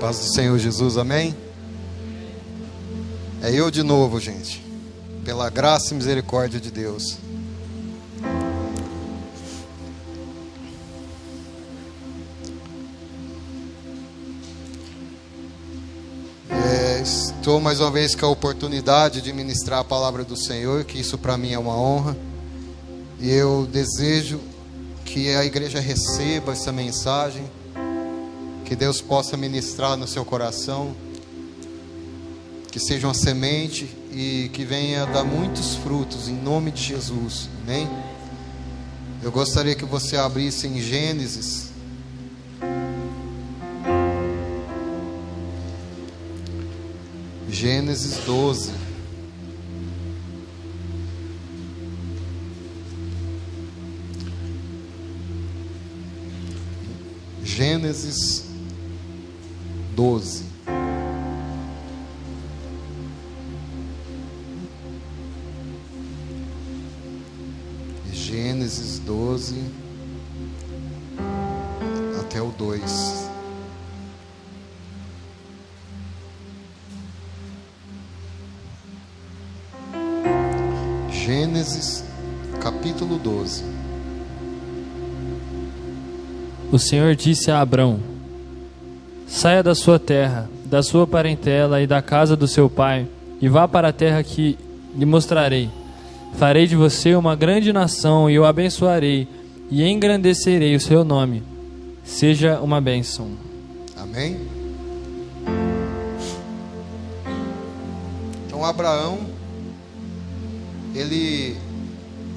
Paz do Senhor Jesus, amém? É eu de novo, gente. Pela graça e misericórdia de Deus. Estou mais uma vez com a oportunidade de ministrar a palavra do Senhor, que isso para mim é uma honra. E eu desejo que a igreja receba essa mensagem, que Deus possa ministrar no seu coração, que seja uma semente e que venha dar muitos frutos, em nome de Jesus, amém? Eu gostaria que você abrisse em Gênesis, Gênesis 12. Gênesis 12. Gênesis 12 até o 2. Gênesis capítulo 12. O Senhor disse a Abrão: saia da sua terra, da sua parentela e da casa do seu pai, e vá para a terra que lhe mostrarei. Farei de você uma grande nação e o abençoarei, e engrandecerei o seu nome. Seja uma bênção. Amém? Então Abraão, ele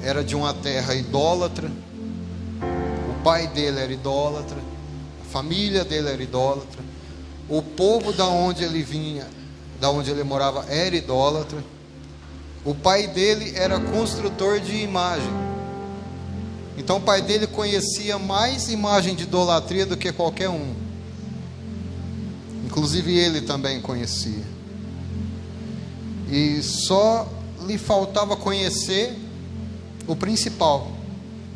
era de uma terra idólatra, o pai dele era idólatra, a família dele era idólatra, o povo da onde ele vinha, da onde ele morava, era idólatra. O pai dele era construtor de imagem. Então o pai dele conhecia mais imagem de idolatria do que qualquer um. Inclusive ele também conhecia. E só lhe faltava conhecer o principal,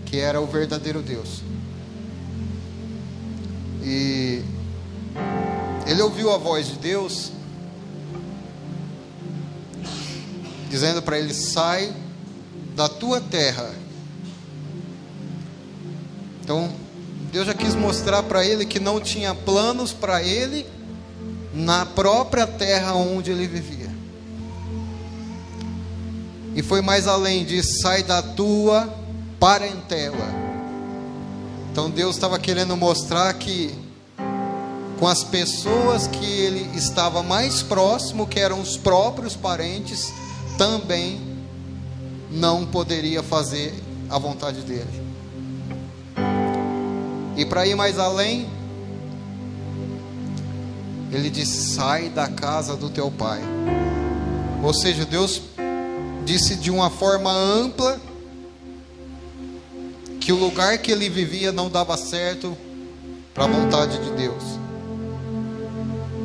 que era o verdadeiro Deus. E ele ouviu a voz de Deus dizendo para ele: sai da tua terra. Então Deus já quis mostrar para ele que não tinha planos para ele na própria terra onde ele vivia. E foi mais além disso: sai da tua parentela. Então Deus estava querendo mostrar que com as pessoas que ele estava mais próximo, que eram os próprios parentes, também não poderia fazer a vontade dele. E para ir mais além, ele disse: sai da casa do teu pai. Ou seja, Deus disse de uma forma ampla que o lugar que ele vivia não dava certo para a vontade de Deus,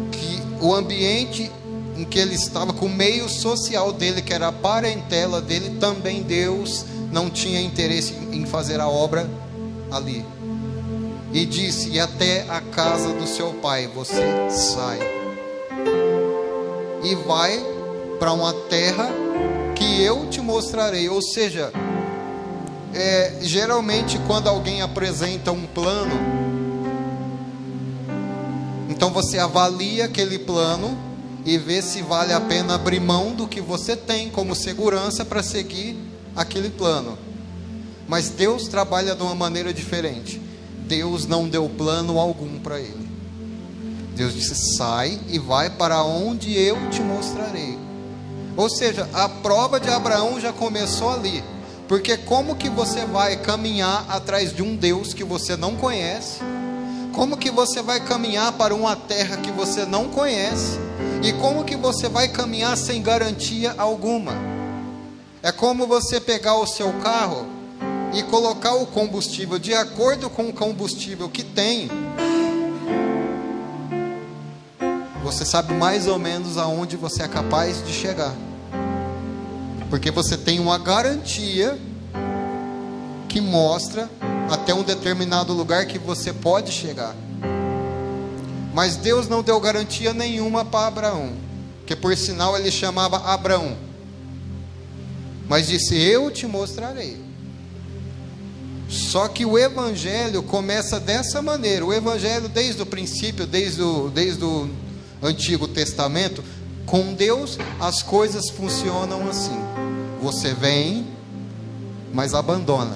que o ambiente em que ele estava, com o meio social dele, que era a parentela dele, também Deus não tinha interesse em fazer a obra ali. E disse: e até a casa do seu pai você sai, e vai para uma terra que eu te mostrarei. Ou seja, geralmente quando alguém apresenta um plano, então você avalia aquele plano e vê se vale a pena abrir mão do que você tem como segurança para seguir aquele plano. Mas Deus trabalha de uma maneira diferente. Deus não deu plano algum para ele. Deus disse: sai e vai para onde eu te mostrarei. Ou seja, a prova de Abraão já começou ali. Porque como que você vai caminhar atrás de um Deus que você não conhece? Como que você vai caminhar para uma terra que você não conhece? E como que você vai caminhar sem garantia alguma? É como você pegar o seu carro e colocar o combustível de acordo com o combustível que tem. Você sabe mais ou menos aonde você é capaz de chegar, porque você tem uma garantia que mostra até um determinado lugar que você pode chegar. Mas Deus não deu garantia nenhuma para Abraão, que por sinal ele chamava Abrão, mas disse: eu te mostrarei. Só que o Evangelho começa dessa maneira. O Evangelho desde o princípio, desde o Antigo Testamento, com Deus as coisas funcionam assim: você vem, mas abandona.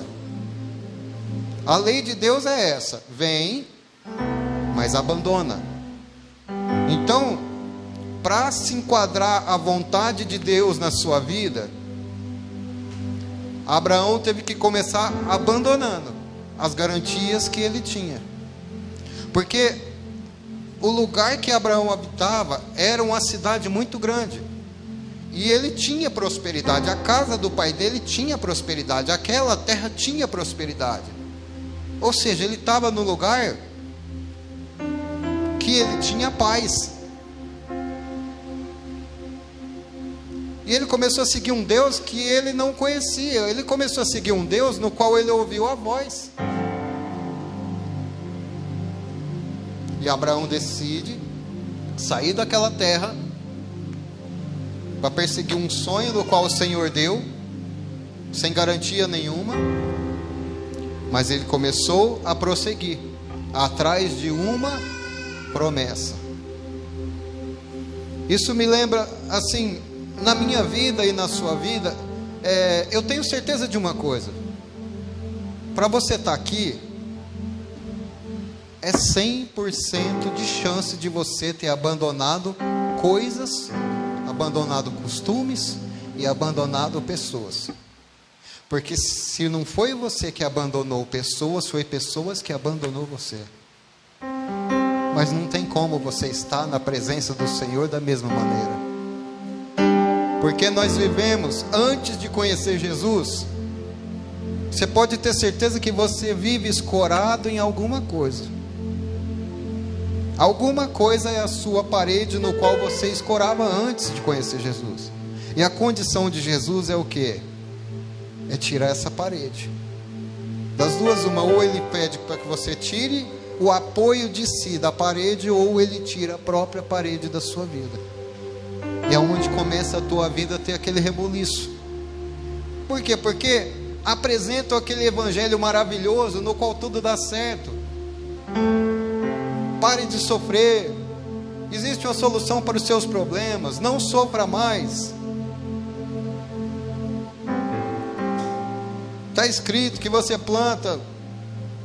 A lei de Deus é essa: vem, mas abandona. Então, para se enquadrar a vontade de Deus na sua vida, Abraão teve que começar abandonando as garantias que ele tinha, porque o lugar que Abraão habitava era uma cidade muito grande, e ele tinha prosperidade. A casa do pai dele tinha prosperidade, aquela terra tinha prosperidade, ou seja, ele estava no lugar que ele tinha paz. E ele começou a seguir um Deus que ele não conhecia. Ele começou a seguir um Deus no qual ele ouviu a voz. E Abraão decide sair daquela terra para perseguir um sonho do qual o Senhor deu, sem garantia nenhuma. Mas ele começou a prosseguir atrás de uma promessa. Isso me lembra assim, na minha vida e na sua vida, eu tenho certeza de uma coisa: para você estar aqui, é 100% de chance de você ter abandonado coisas, abandonado costumes e abandonado pessoas. Porque se não foi você que abandonou pessoas, foi pessoas que abandonou você. Mas não tem como você estar na presença do Senhor da mesma maneira. Porque nós vivemos, antes de conhecer Jesus, você pode ter certeza que você vive escorado em alguma coisa. Alguma coisa é a sua parede no qual você escorava antes de conhecer Jesus. E a condição de Jesus é o quê? É tirar essa parede. Das duas, uma: ou ele pede para que você tire o apoio de si da parede, ou ele tira a própria parede da sua vida. E é onde começa a tua vida a ter aquele rebuliço. Por quê? Porque apresentam aquele evangelho maravilhoso no qual tudo dá certo. Pare de sofrer. Existe uma solução para os seus problemas. Não sofra mais. Está escrito que você planta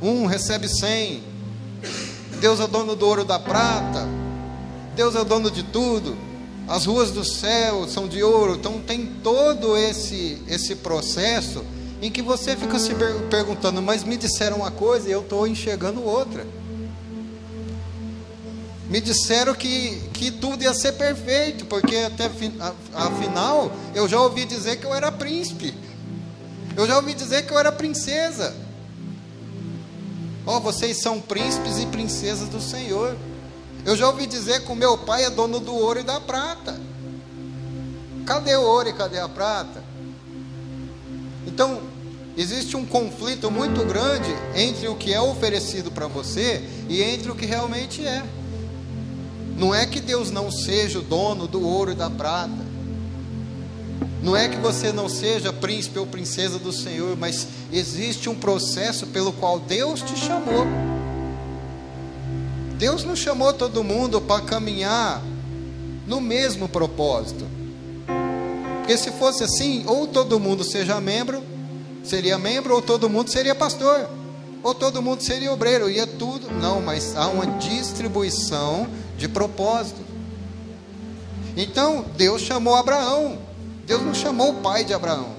1, recebe 100. Deus é o dono do ouro e da prata. Deus é o dono de tudo. As ruas do céu são de ouro. Então tem todo esse processo em que você fica se perguntando: mas me disseram uma coisa e eu estou enxergando outra. Me disseram que tudo ia ser perfeito, porque até afinal eu já ouvi dizer que eu era príncipe. Eu já ouvi dizer que eu era princesa. Vocês são príncipes e princesas do Senhor. Eu já ouvi dizer que o meu pai é dono do ouro e da prata. Cadê o ouro e cadê a prata? Então, existe um conflito muito grande entre o que é oferecido para você e entre o que realmente é. Não é que Deus não seja o dono do ouro e da prata. Não é que você não seja príncipe ou princesa do Senhor, mas existe um processo pelo qual Deus te chamou. Deus não chamou todo mundo para caminhar no mesmo propósito. Porque se fosse assim, ou todo mundo seria membro, ou todo mundo seria pastor, ou todo mundo seria obreiro, ia tudo. Não, mas há uma distribuição de propósito. Então, Deus chamou Abraão. Deus não chamou o pai de Abraão.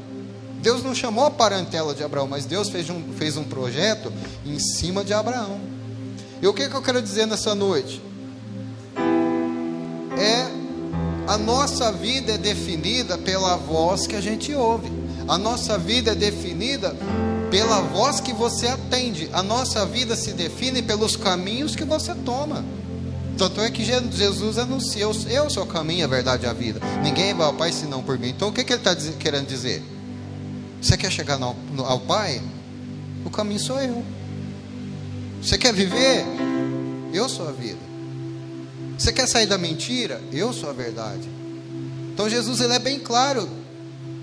Deus não chamou a parentela de Abraão, mas Deus fez um projeto em cima de Abraão. E o que eu quero dizer nessa noite? A nossa vida é definida pela voz que a gente ouve. A nossa vida é definida pela voz que você atende. A nossa vida se define pelos caminhos que você toma. Tanto é que Jesus anuncia: eu sou o caminho, a verdade e a vida. Ninguém vai ao Pai senão por mim. Então o que ele está querendo dizer? Você quer chegar ao Pai? O caminho sou eu. Você quer viver? Eu sou a vida. Você quer sair da mentira? Eu sou a verdade. Então Jesus, ele é bem claro,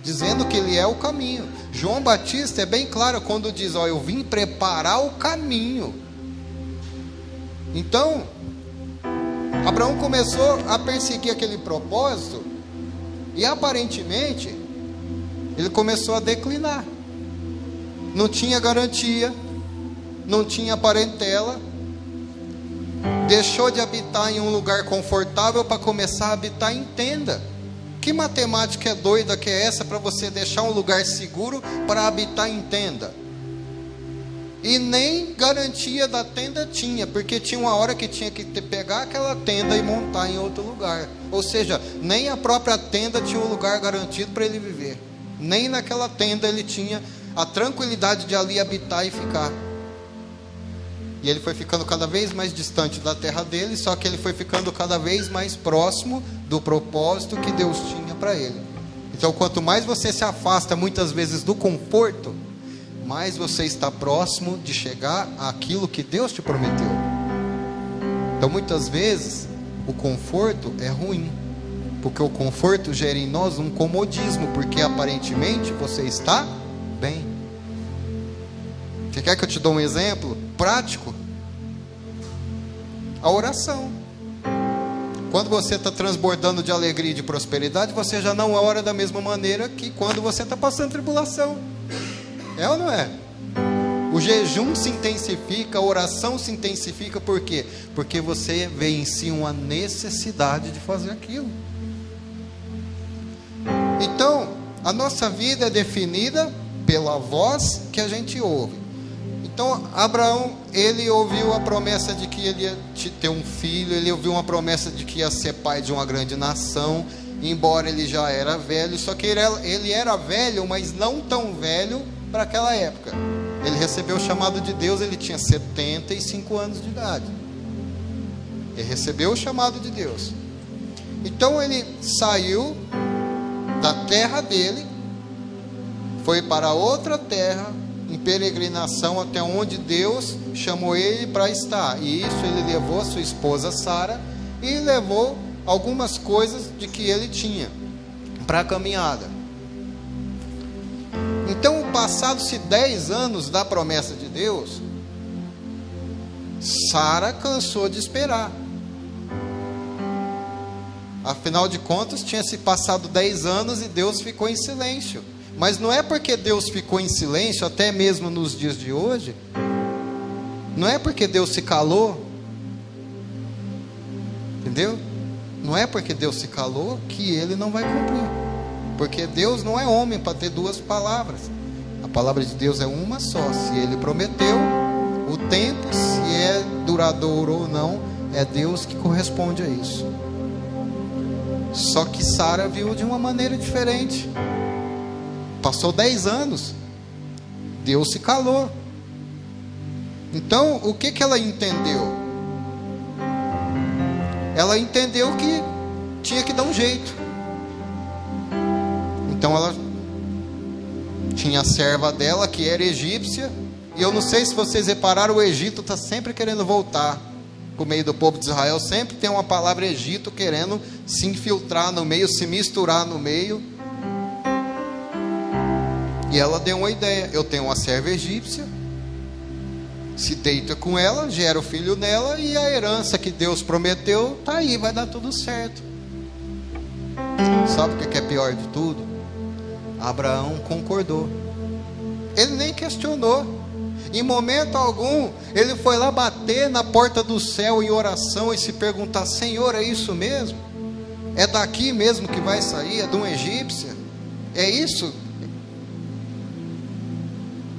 dizendo que ele é o caminho. João Batista é bem claro quando diz, ó, eu vim preparar o caminho. Então, Abraão começou a perseguir aquele propósito, e aparentemente, ele começou a declinar. Não tinha garantia, não tinha parentela, deixou de habitar em um lugar confortável para começar a habitar em tenda. Que matemática doida que é essa para você deixar um lugar seguro para habitar em tenda? E nem garantia da tenda tinha, porque tinha uma hora que tinha que pegar aquela tenda e montar em outro lugar. Ou seja, nem a própria tenda tinha um lugar garantido para ele viver. Nem naquela tenda ele tinha a tranquilidade de ali habitar e ficar. E ele foi ficando cada vez mais distante da terra dele, só que ele foi ficando cada vez mais próximo do propósito que Deus tinha para ele. Então, quanto mais você se afasta muitas vezes do conforto, mais você está próximo de chegar àquilo que Deus te prometeu. Então, muitas vezes, o conforto é ruim, porque o conforto gera em nós um comodismo, porque aparentemente você está bem. Você quer que eu te dê um exemplo prático? A oração. Quando você está transbordando de alegria e de prosperidade, você já não ora da mesma maneira que quando você está passando tribulação. É ou não é? O jejum se intensifica, a oração se intensifica, por quê? Porque você vê em si uma necessidade de fazer aquilo. Então, a nossa vida é definida pela voz que a gente ouve. Então, Abraão, ele ouviu a promessa de que ele ia ter um filho, ele ouviu uma promessa de que ia ser pai de uma grande nação, embora ele já era velho, só que ele era velho, mas não tão velho para aquela época. Ele recebeu o chamado de Deus, ele tinha 75 anos de idade. Ele recebeu o chamado de Deus. Então, ele saiu da terra dele, foi para outra terra, em peregrinação até onde Deus chamou ele para estar. E isso ele levou a sua esposa Sara e levou algumas coisas de que ele tinha para a caminhada. Então, passados-se 10 anos da promessa de Deus, Sara cansou de esperar. Afinal de contas, tinha se passado 10 anos e Deus ficou em silêncio. Mas não é porque Deus ficou em silêncio, até mesmo nos dias de hoje, não é porque Deus se calou, entendeu? Não é porque Deus se calou que Ele não vai cumprir, porque Deus não é homem para ter duas palavras. A palavra de Deus é uma só. Se Ele prometeu, o tempo, se é duradouro ou não, é Deus que corresponde a isso. Só que Sara viu de uma maneira diferente. Passou 10 anos, Deus se calou. Então, o que ela entendeu? Ela entendeu que tinha que dar um jeito. Então, ela tinha a serva dela, que era egípcia. E eu não sei se vocês repararam, o Egito está sempre querendo voltar para o meio do povo de Israel. Sempre tem uma palavra Egito querendo se infiltrar no meio, se misturar no meio. E ela deu uma ideia: eu tenho uma serva egípcia, se deita com ela, gera o filho nela, e a herança que Deus prometeu está aí, vai dar tudo certo. Sabe o que é pior de tudo? Abraão concordou. Ele nem questionou. Em momento algum, ele foi lá bater na porta do céu em oração e se perguntar: Senhor, é isso mesmo? É daqui mesmo que vai sair? É de uma egípcia? É isso?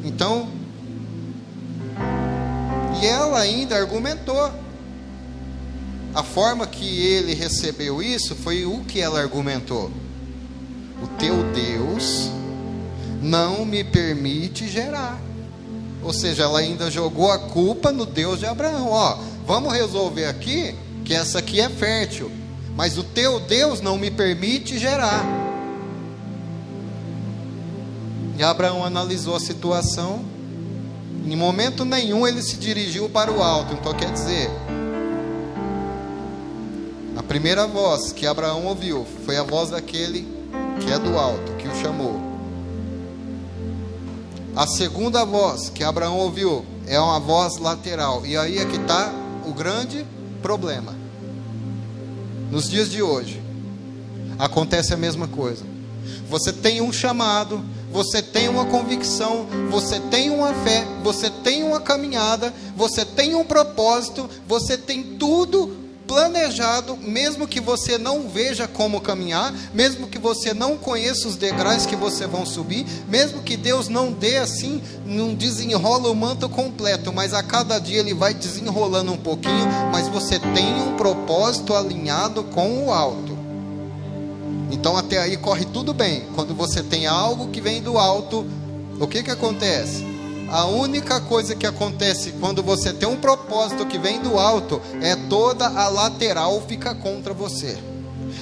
Então, e ela ainda argumentou. A forma que ele recebeu isso foi o que ela argumentou: o teu Deus não me permite gerar. Ou seja, ela ainda jogou a culpa no Deus de Abraão. Ó, vamos resolver aqui, que essa aqui é fértil, mas o teu Deus não me permite gerar. E Abraão analisou a situação. Em momento nenhum ele se dirigiu para o alto. Então quer dizer, primeira voz que Abraão ouviu foi a voz daquele que é do alto, que o chamou. A segunda voz que Abraão ouviu é uma voz lateral. E aí é que está o grande problema. Nos dias de hoje, acontece a mesma coisa. Você tem um chamado, você tem uma convicção, você tem uma fé, você tem uma caminhada, você tem um propósito, você tem tudo planejado, mesmo que você não veja como caminhar, mesmo que você não conheça os degraus que você vão subir, mesmo que Deus não dê assim, não desenrola o manto completo, mas a cada dia Ele vai desenrolando um pouquinho, mas você tem um propósito alinhado com o alto. Então até aí corre tudo bem. Quando você tem algo que vem do alto, o que acontece? A única coisa que acontece quando você tem um propósito que vem do alto é toda a lateral ficar contra você.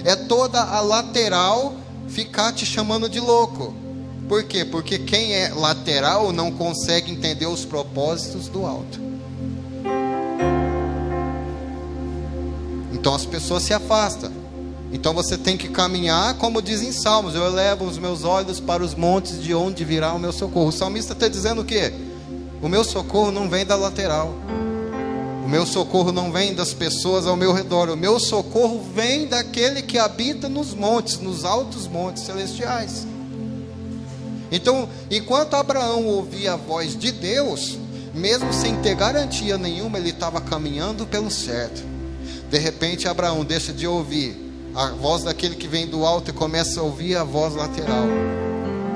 É toda a lateral ficar te chamando de louco. Por quê? Porque quem é lateral não consegue entender os propósitos do alto. Então as pessoas se afastam. Então você tem que caminhar, como dizem Salmos: eu elevo os meus olhos para os montes, de onde virá o meu socorro. O salmista está dizendo o quê? O meu socorro não vem da lateral, o meu socorro não vem das pessoas ao meu redor, o meu socorro vem daquele que habita nos montes, nos altos montes celestiais. Então, enquanto Abraão ouvia a voz de Deus, mesmo sem ter garantia nenhuma, ele estava caminhando pelo certo. De repente Abraão deixa de ouvir a voz daquele que vem do alto e começa a ouvir a voz lateral.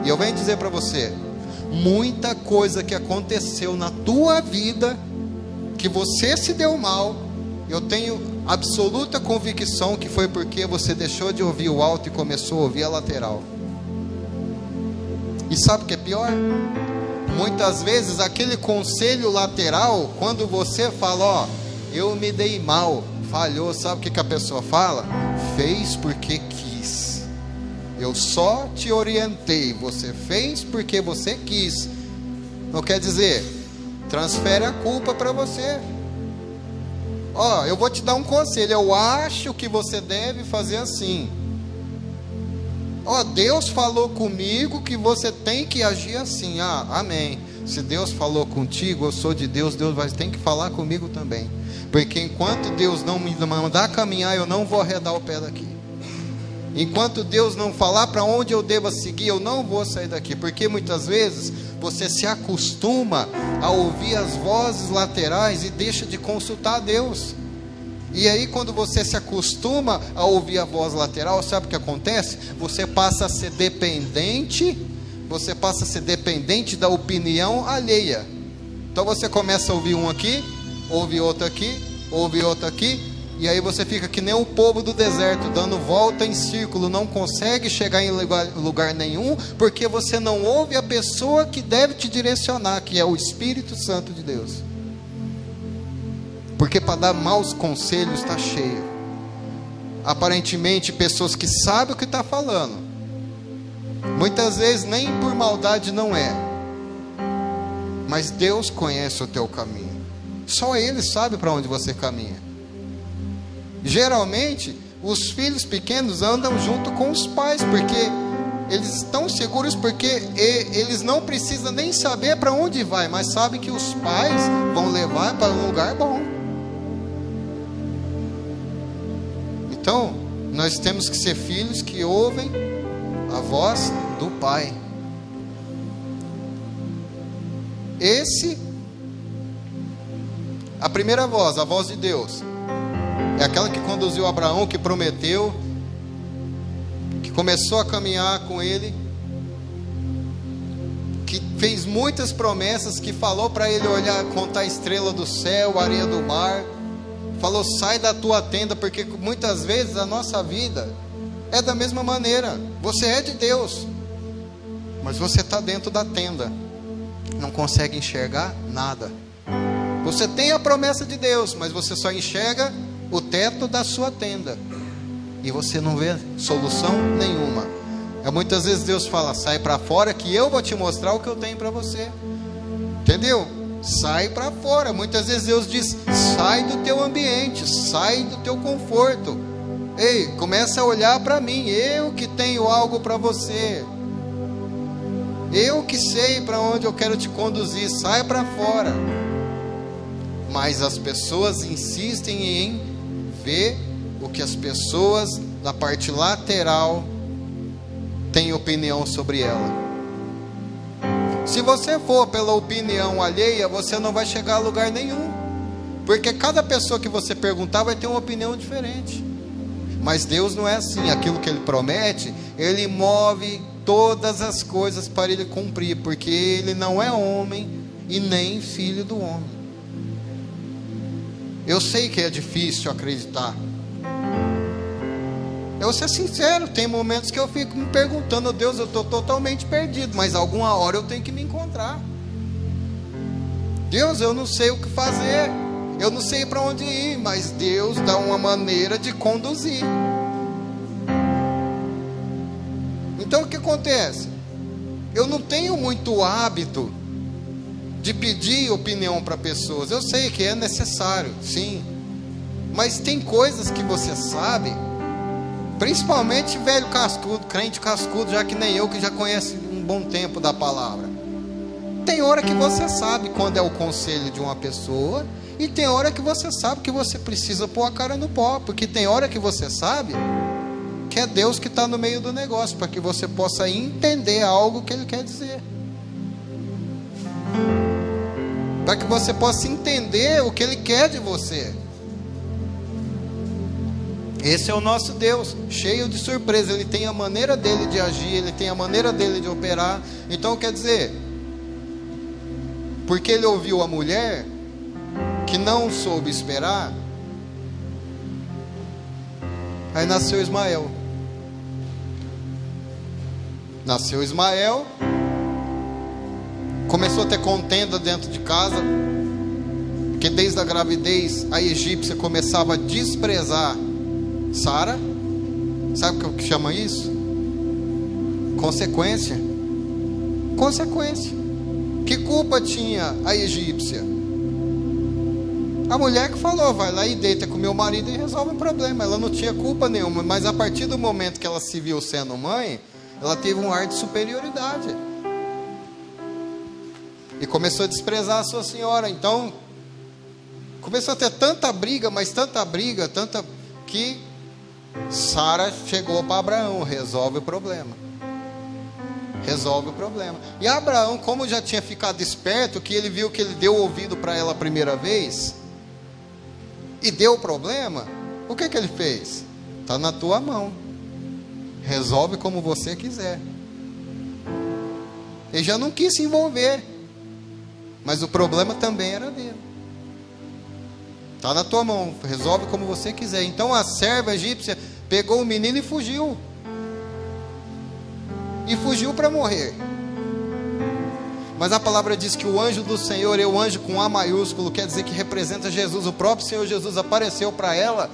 E eu venho dizer para você, muita coisa que aconteceu na tua vida, que você se deu mal, eu tenho absoluta convicção que foi porque você deixou de ouvir o alto e começou a ouvir a lateral. E sabe o que é pior? Muitas vezes aquele conselho lateral, quando você fala, ó, eu me dei mal, falhou, sabe o que a pessoa fala? Fez porque quis. Eu só te orientei, você fez porque você quis. Não quer dizer, transfere a culpa para você. Ó, eu vou te dar um conselho, eu acho que você deve fazer assim. Ó, Deus falou comigo que você tem que agir assim. Ah, amém. Se Deus falou contigo, eu sou de Deus, Deus tem que falar comigo também. Porque enquanto Deus não me mandar caminhar, eu não vou arredar o pé daqui. Enquanto Deus não falar para onde eu devo seguir, eu não vou sair daqui. Porque muitas vezes você se acostuma a ouvir as vozes laterais e deixa de consultar Deus. E aí quando você se acostuma a ouvir a voz lateral, sabe o que acontece? Você passa a ser dependente, da opinião alheia. Então você começa a ouvir um aqui, ouve outro aqui, ouve outro aqui, e aí você fica que nem o povo do deserto, dando volta em círculo, não consegue chegar em lugar nenhum, porque você não ouve a pessoa que deve te direcionar, que é o Espírito Santo de Deus. Porque para dar maus conselhos está cheio. Aparentemente pessoas que sabem o que está falando, muitas vezes nem por maldade não é, mas Deus conhece o teu caminho. Só Ele sabe para onde você caminha. Geralmente, os filhos pequenos andam junto com os pais, porque eles estão seguros, porque eles não precisam nem saber para onde vai, mas sabem que os pais vão levar para um lugar bom. Então, nós temos que ser filhos que ouvem a voz do Pai. A primeira voz, a voz de Deus, é aquela que conduziu Abraão, que prometeu, que começou a caminhar com ele, que fez muitas promessas, que falou para ele olhar, contar a estrela do céu, a areia do mar, falou, sai da tua tenda, porque muitas vezes a nossa vida é da mesma maneira. Você é de Deus, mas você está dentro da tenda, não consegue enxergar nada. Você tem a promessa de Deus, mas você só enxerga o teto da sua tenda, e você não vê solução nenhuma. Muitas vezes Deus fala, sai para fora que eu vou te mostrar o que eu tenho para você. Entendeu? Sai para fora. Muitas vezes Deus diz, sai do teu ambiente, sai do teu conforto, Ei, começa a olhar para mim. Eu que tenho algo para você. Eu que sei para onde eu quero te conduzir. Sai para fora. Mas as pessoas insistem em ver o que as pessoas da parte lateral têm opinião sobre ela. Se você for pela opinião alheia, você não vai chegar a lugar nenhum. Porque cada pessoa que você perguntar vai ter uma opinião diferente. Mas Deus não é assim. Aquilo que Ele promete, Ele move todas as coisas para Ele cumprir. Porque Ele não é homem e nem filho do homem. Eu sei que é difícil acreditar. Eu vou ser sincero, tem momentos que eu fico me perguntando: Deus, eu estou totalmente perdido, mas alguma hora eu tenho que me encontrar. Deus, eu não sei o que fazer, eu não sei para onde ir, mas Deus dá uma maneira de conduzir. Então o que acontece? Eu não tenho muito hábito de pedir opinião para pessoas. Eu sei que é necessário, sim, mas tem coisas que você sabe. Principalmente velho cascudo, crente cascudo, já que nem eu, que já conhece um bom tempo da palavra. Tem hora que você sabe quando é o conselho de uma pessoa, e tem hora que você sabe que você precisa pôr a cara no pó, porque tem hora que você sabe que é Deus que está no meio do negócio, para que você possa entender algo que Ele quer dizer. Para que você possa entender o que Ele quer de você. Esse é o nosso Deus, cheio de surpresa. Ele tem a maneira dele de agir, Ele tem a maneira dele de operar. Então quer dizer, porque Ele ouviu a mulher que não soube esperar, aí nasceu Ismael. Nasceu Ismael, começou a ter contenda dentro de casa, porque desde a gravidez a egípcia começava a desprezar Sara. Sabe o que chama isso? Consequência. Consequência. Que culpa tinha a egípcia? A mulher que falou: vai lá e deita com meu marido e resolve o problema. Ela não tinha culpa nenhuma. Mas a partir do momento que ela se viu sendo mãe, ela teve um ar de superioridade e começou a desprezar a sua senhora. Então começou a ter tanta briga, mas tanta briga, tanta, que Sara chegou para Abraão: resolve o problema. Resolve o problema. E Abraão, como já tinha ficado esperto, que ele viu que ele deu ouvido para ela a primeira vez e deu o problema, o que ele fez? Está na tua mão, resolve como você quiser. Ele já não quis se envolver, mas o problema também era dele. Está na tua mão, resolve como você quiser. Então a serva egípcia pegou o menino e fugiu. E fugiu para morrer. Mas a palavra diz que o anjo do Senhor, é o anjo com A maiúsculo, quer dizer que representa Jesus. O próprio Senhor Jesus apareceu para ela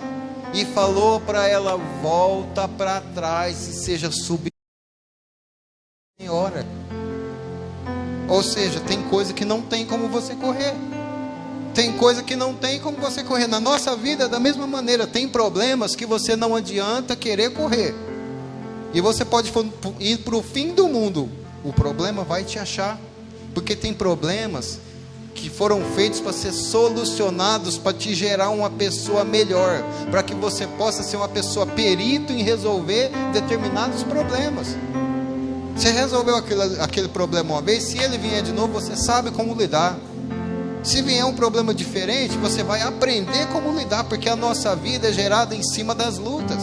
e falou para ela: volta para trás e seja submissa, Senhora. Ou seja, tem coisa que não tem como você correr. Tem coisa que não tem como você correr. Na nossa vida, da mesma maneira, tem problemas que você não adianta querer correr. E você pode ir para o fim do mundo, o problema vai te achar. Porque tem problemas que foram feitos para ser solucionados, para te gerar uma pessoa melhor, para que você possa ser uma pessoa perito em resolver determinados problemas. Você resolveu aquele problema uma vez, se ele vier de novo, você sabe como lidar. Se vier um problema diferente, você vai aprender como lidar, porque a nossa vida é gerada em cima das lutas.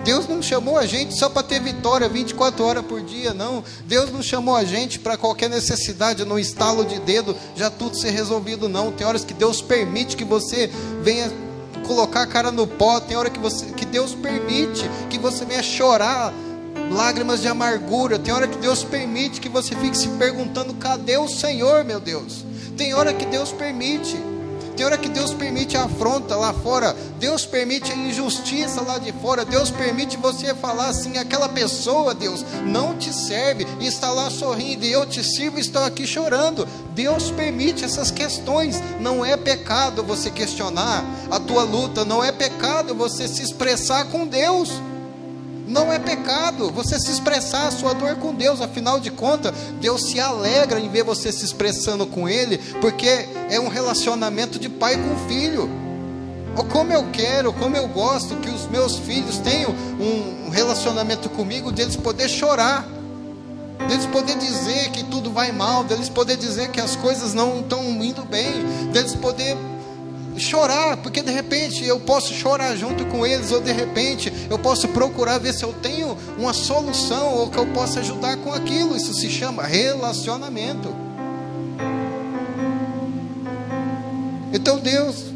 Deus não chamou a gente só para ter vitória 24 horas por dia, não. Deus não chamou a gente para qualquer necessidade, no estalo de dedo, já tudo ser resolvido, não. Tem horas que Deus permite que você venha colocar a cara no pó, tem hora que Deus permite que você venha chorar lágrimas de amargura, tem hora que Deus permite que você fique se perguntando: cadê o Senhor, meu Deus? Tem hora que Deus permite. Tem hora que Deus permite a afronta lá fora. Deus permite a injustiça lá de fora. Deus permite você falar assim: aquela pessoa, Deus, não te serve, e está lá sorrindo, e eu te sirvo e estou aqui chorando. Deus permite essas questões. Não é pecado você questionar a tua luta, não é pecado você se expressar com Deus. Não é pecado você se expressar a sua dor com Deus. Afinal de contas, Deus se alegra em ver você se expressando com Ele, porque é um relacionamento de pai com filho. Ou como eu quero, como eu gosto que os meus filhos tenham um relacionamento comigo, deles poder chorar, deles poder dizer que tudo vai mal, deles poder dizer que as coisas não estão indo bem, deles poder chorar, porque de repente eu posso chorar junto com eles, ou de repente eu posso procurar ver se eu tenho uma solução, ou que eu possa ajudar com aquilo. Isso se chama relacionamento. Então Deus,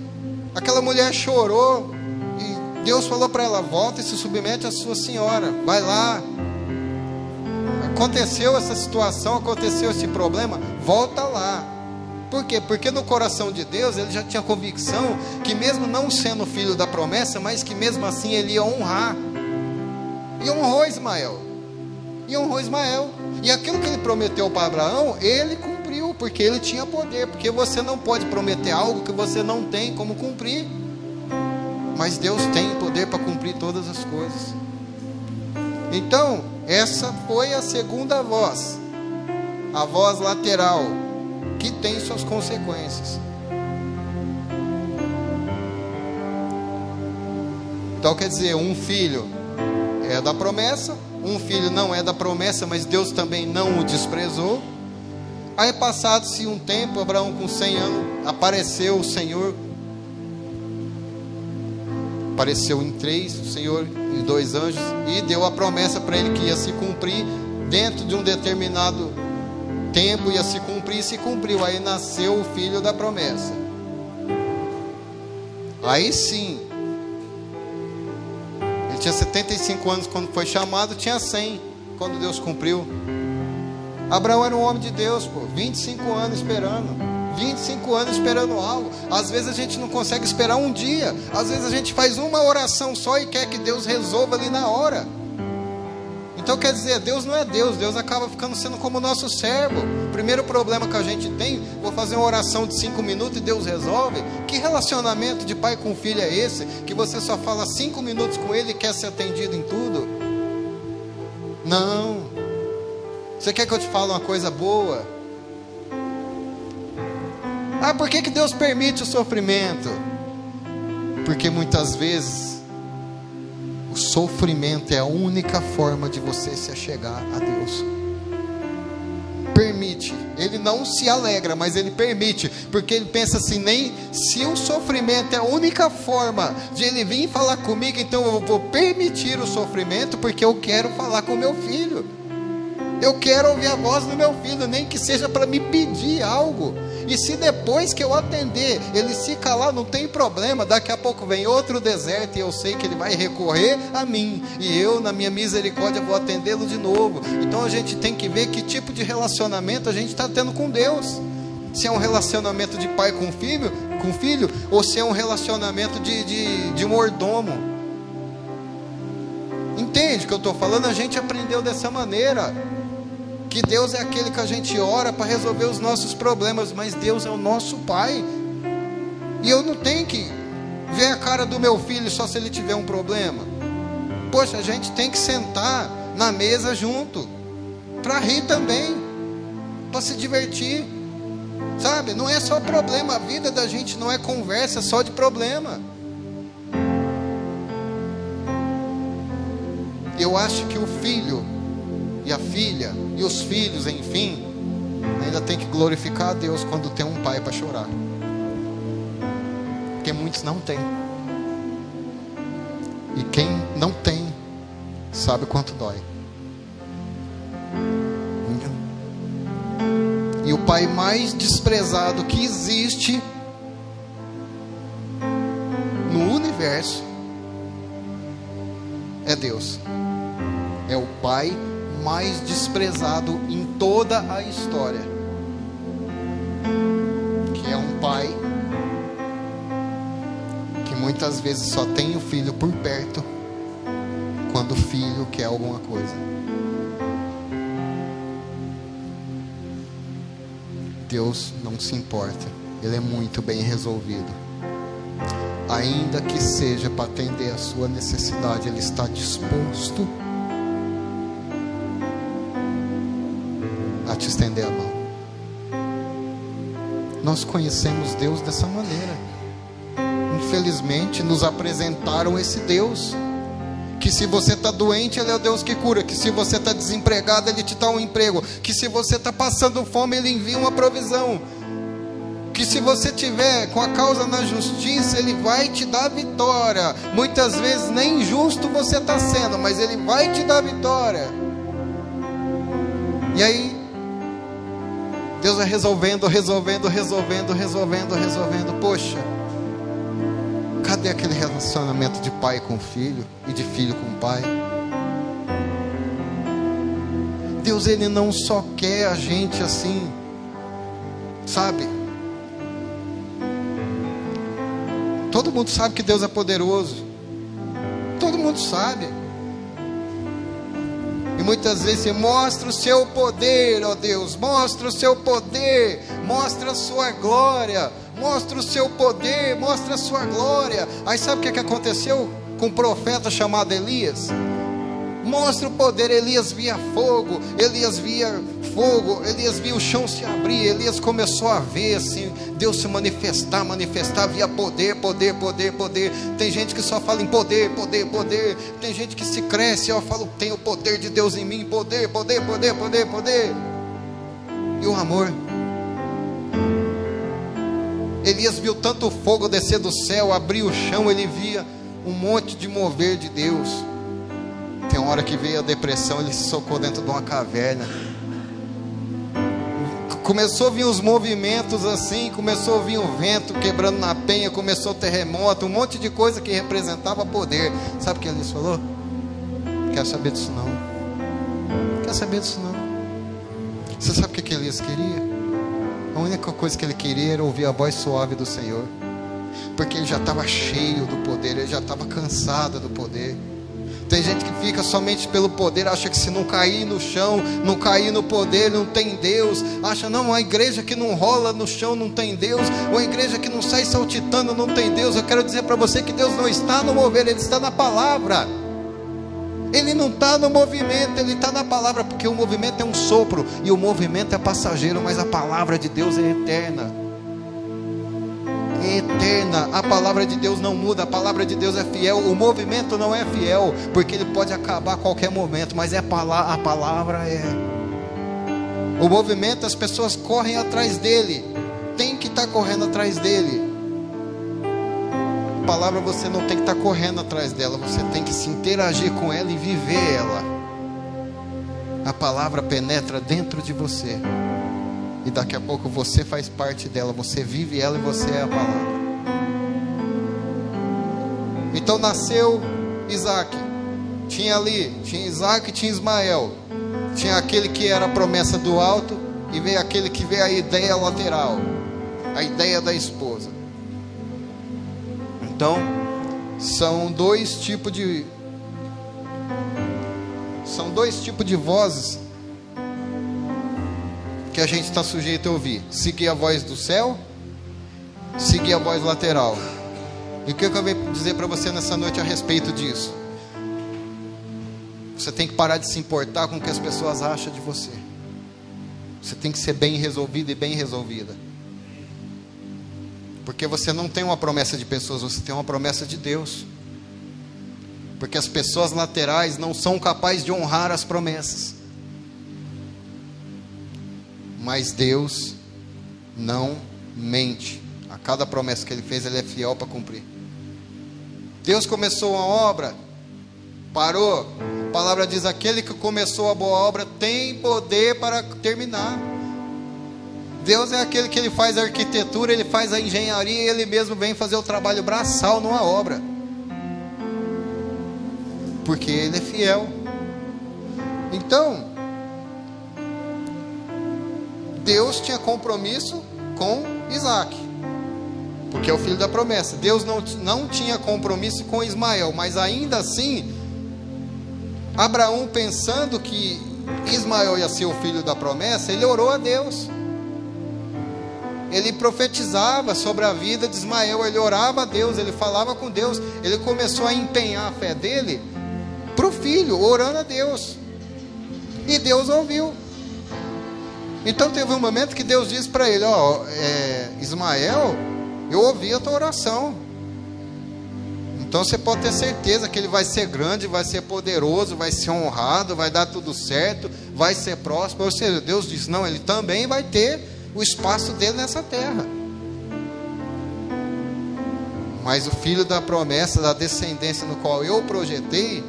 aquela mulher chorou, e Deus falou para ela: volta e se submete à sua senhora, vai lá. Aconteceu essa situação, aconteceu esse problema, volta lá. Por quê? Porque no coração de Deus, ele já tinha convicção que mesmo não sendo filho da promessa, mas que mesmo assim ele ia honrar. E honrou Ismael. E aquilo que ele prometeu para Abraão, ele cumpriu, porque ele tinha poder. Porque você não pode prometer algo que você não tem como cumprir. Mas Deus tem poder para cumprir todas as coisas. Então, essa foi a segunda voz. A voz lateral, que tem suas consequências. Então quer dizer, um filho é da promessa, um filho não é da promessa, mas Deus também não o desprezou. Aí passado-se um tempo, Abraão com 100 anos, apareceu o Senhor, apareceu em 3, o Senhor e 2 anjos, e deu a promessa para ele que ia se cumprir dentro de um determinado tempo, ia se cumprir, e se cumpriu. Aí nasceu o filho da promessa. Aí sim, ele tinha 75 anos quando foi chamado, tinha 100 quando Deus cumpriu. Abraão era um homem de Deus, 25 anos esperando. 25 anos esperando algo. Às vezes a gente não consegue esperar um dia. Às vezes a gente faz uma oração só e quer que Deus resolva ali na hora. Então quer dizer, Deus não é Deus. Deus acaba ficando sendo como o nosso servo. O primeiro problema que a gente tem: vou fazer uma oração de 5 minutos e Deus resolve. Que relacionamento de pai com filho é esse? Que você só fala 5 minutos com ele e quer ser atendido em tudo? Não. Você quer que eu te fale uma coisa boa? Ah, por que Deus permite o sofrimento? Porque muitas vezes o sofrimento é a única forma de você se achegar a Deus. Permite. Ele não se alegra, mas ele permite, porque ele pensa assim: nem se o sofrimento é a única forma de ele vir falar comigo, então eu vou permitir o sofrimento, porque eu quero falar com meu filho. Eu quero ouvir a voz do meu filho, nem que seja para me pedir algo. E se depois que eu atender, ele se calar, não tem problema. Daqui a pouco vem outro deserto e eu sei que ele vai recorrer a mim. E eu, na minha misericórdia, vou atendê-lo de novo. Então a gente tem que ver que tipo de relacionamento a gente está tendo com Deus. Se é um relacionamento de pai com filho, ou se é um relacionamento de mordomo. Entende o que eu estou falando? A gente aprendeu dessa maneira. Que Deus é aquele que a gente ora para resolver os nossos problemas, mas Deus é o nosso pai. E eu não tenho que ver a cara do meu filho só se ele tiver um problema. Poxa, a gente tem que sentar na mesa junto, para rir também, para se divertir. Sabe, não é só problema, a vida da gente não é conversa só de problema. Eu acho que o filho e a filha, e os filhos, enfim, ainda tem que glorificar a Deus quando tem um pai para chorar. Porque muitos não têm. E quem não tem, sabe quanto dói. E o pai mais desprezado que existe no universo é Deus. É o pai mais desprezado em toda a história, que é um pai que muitas vezes só tem o filho por perto quando o filho quer alguma coisa. Deus não se importa, Ele é muito bem resolvido. Ainda que seja para atender a sua necessidade, Ele está disposto a te estender a mão. Nós conhecemos Deus dessa maneira. Infelizmente nos apresentaram esse Deus, que se você está doente, Ele é o Deus que cura, que se você está desempregado, Ele te dá um emprego, que se você está passando fome, Ele envia uma provisão, que se você tiver com a causa na justiça, Ele vai te dar vitória. Muitas vezes nem justo você está sendo, mas Ele vai te dar vitória. E aí Deus vai resolvendo. Poxa, cadê aquele relacionamento de pai com filho e de filho com pai? Deus, Ele não só quer a gente assim, sabe? Todo mundo sabe que Deus é poderoso. Todo mundo sabe. E muitas vezes mostra o seu poder, ó Deus, mostra o seu poder, mostra a sua glória, mostra o seu poder, mostra a sua glória. Aí sabe o que aconteceu com um profeta chamado Elias? Mostra o poder. Elias via fogo, Elias via o chão se abrir. Elias começou a ver assim, Deus se manifestar, via poder. Tem gente que só fala em poder. Tem gente que se cresce, ó, fala, tem o poder de Deus em mim, poder. E o amor. Elias viu tanto fogo descer do céu, abrir o chão, ele via um monte de mover de Deus. Tem uma hora que veio a depressão, ele se socou dentro de uma caverna. Começou a vir os movimentos assim, começou a vir o vento quebrando na penha, começou o terremoto, um monte de coisa que representava poder. Sabe o que Elias falou? Quero saber disso não. Você sabe o que Elias queria? A única coisa que ele queria era ouvir a voz suave do Senhor, porque ele já estava cheio do poder, ele já estava cansado do poder. Tem gente que fica somente pelo poder, acha que se não cair no chão, não cair no poder, não tem Deus. Acha, não, a igreja que não rola no chão não tem Deus, ou a igreja que não sai saltitando não tem Deus. Eu quero dizer para você que Deus não está no mover, Ele está na palavra. Ele não está no movimento, Ele está na palavra, porque o movimento é um sopro, e o movimento é passageiro, mas a palavra de Deus é eterna. A palavra de Deus não muda, a palavra de Deus é fiel. O movimento não é fiel, porque ele pode acabar a qualquer momento, mas a palavra é. O movimento, as pessoas correm atrás dele, tem que estar correndo atrás dele. A palavra você não tem que estar correndo atrás dela, você tem que se interagir com ela e viver ela. A palavra penetra dentro de você, e daqui a pouco você faz parte dela, você vive ela e você é a palavra. Então nasceu Isaac. Tinha Isaac e tinha Ismael. Tinha aquele que era a promessa do alto, e veio aquele que veio a ideia lateral, a ideia da esposa. Então são dois tipos de vozes que a gente está sujeito a ouvir: seguir a voz do céu, seguir a voz lateral. E o que eu venho dizer para você nessa noite a respeito disso? Você tem que parar de se importar com o que as pessoas acham de você. Você tem que ser bem resolvido e bem resolvida, porque você não tem uma promessa de pessoas, você tem uma promessa de Deus. Porque as pessoas laterais não são capazes de honrar as promessas, mas Deus não mente. A cada promessa que Ele fez, Ele é fiel para cumprir. Deus começou uma obra, parou. A palavra diz: aquele que começou a boa obra tem poder para terminar. Deus é aquele que Ele faz a arquitetura, Ele faz a engenharia, e Ele mesmo vem fazer o trabalho braçal numa obra, porque Ele é fiel. Então Deus tinha compromisso com Isaac, porque é o filho da promessa. Deus não tinha compromisso com Ismael, mas ainda assim, Abraão, pensando que Ismael ia ser o filho da promessa, ele orou a Deus. ele profetizava sobre a vida de Ismael, ele orava a Deus, ele falava com Deus, ele começou a empenhar a fé dele para o filho, orando a Deus, e Deus ouviu. Então teve um momento que Deus disse para ele: Ismael, eu ouvi a tua oração. Então você pode ter certeza que ele vai ser grande, vai ser poderoso, vai ser honrado, vai dar tudo certo, vai ser próspero. Ou seja, Deus disse: não, ele também vai ter o espaço dele nessa terra. Mas o filho da promessa, da descendência no qual eu projetei,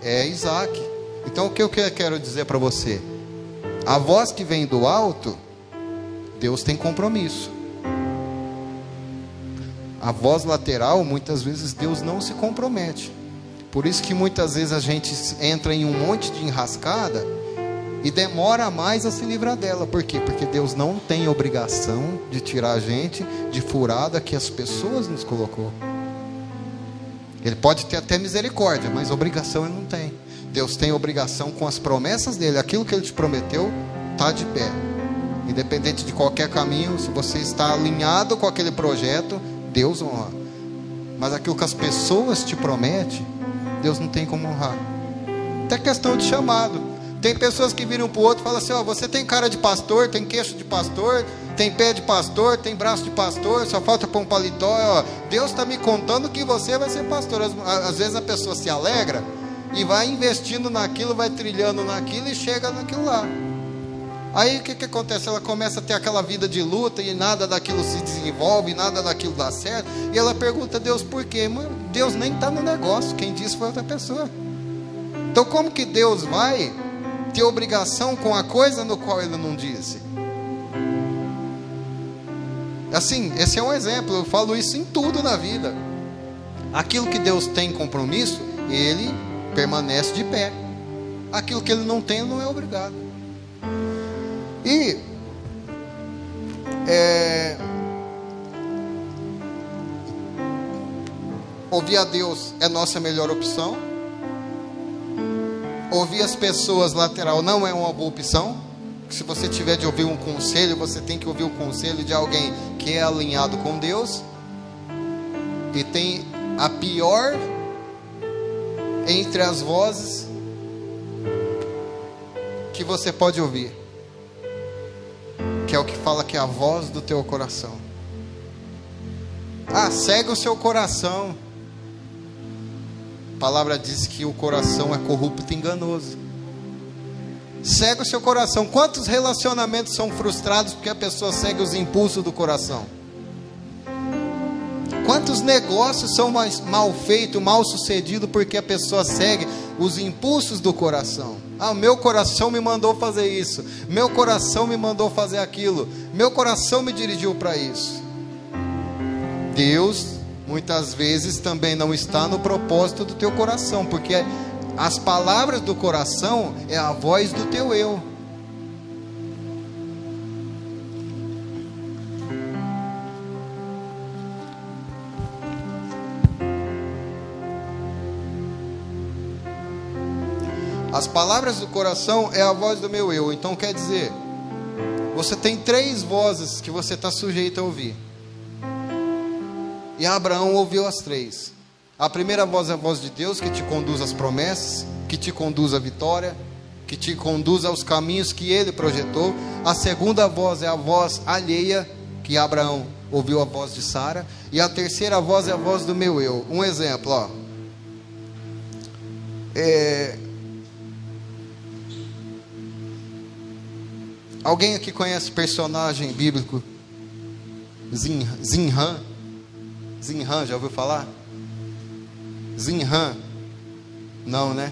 é Isaac. Então o que eu quero dizer para você? A voz que vem do alto, Deus tem compromisso. A voz lateral, muitas vezes Deus não se compromete. Por isso que muitas vezes a gente entra em um monte de enrascada e demora mais a se livrar dela. Por quê? Porque Deus não tem obrigação de tirar a gente de furada que as pessoas nos colocou. Ele pode ter até misericórdia, mas obrigação ele não tem. Deus tem obrigação com as promessas dele. Aquilo que ele te prometeu está de pé. Independente de qualquer caminho, se você está alinhado com aquele projeto, Deus honra. Mas aquilo que as pessoas te prometem, Deus não tem como honrar. Até questão de chamado. Tem pessoas que viram para o outro e falam assim: você tem cara de pastor, tem queixo de pastor, tem pé de pastor, tem braço de pastor, só falta pôr um paletó. Deus está me contando que você vai ser pastor. Às vezes a pessoa se alegra e vai investindo naquilo, vai trilhando naquilo e chega naquilo lá. Aí o que acontece? Ela começa a ter aquela vida de luta e nada daquilo se desenvolve, nada daquilo dá certo. E ela pergunta a Deus por quê? Mas Deus nem está no negócio, quem disse foi outra pessoa. Então como que Deus vai ter obrigação com a coisa no qual Ele não disse? Assim, esse é um exemplo, eu falo isso em tudo na vida. Aquilo que Deus tem compromisso, Ele permanece de pé. Aquilo que Ele não tem, Ele não é obrigado. E ouvir a Deus é nossa melhor opção. Ouvir as pessoas lateral não é uma boa opção. Se você tiver de ouvir um conselho, você tem que ouvir o conselho de alguém que é alinhado com Deus. E tem a pior entre as vozes que você pode ouvir, que é o que fala que é a voz do teu coração. Segue o seu coração. A palavra diz que o coração é corrupto e enganoso. Segue o seu coração. Quantos relacionamentos são frustrados porque a pessoa segue os impulsos do coração? Quantos negócios são mal feitos, mal sucedidos porque a pessoa segue os impulsos do coração? O meu coração me mandou fazer isso, meu coração me mandou fazer aquilo, meu coração me dirigiu para isso. Deus muitas vezes também não está no propósito do teu coração, porque as palavras do coração é a voz do teu eu. As palavras do coração é a voz do meu eu. Então quer dizer, você tem 3 vozes que você está sujeito a ouvir. E Abraão ouviu as 3. A primeira voz é a voz de Deus, que te conduz às promessas, que te conduz à vitória, que te conduz aos caminhos que Ele projetou. A segunda voz é a voz alheia, que Abraão ouviu a voz de Sara. E a terceira voz é a voz do meu eu. Um exemplo, alguém aqui conhece o personagem bíblico Zinrã? Zinrã, já ouviu falar? Zinrã? Não, né?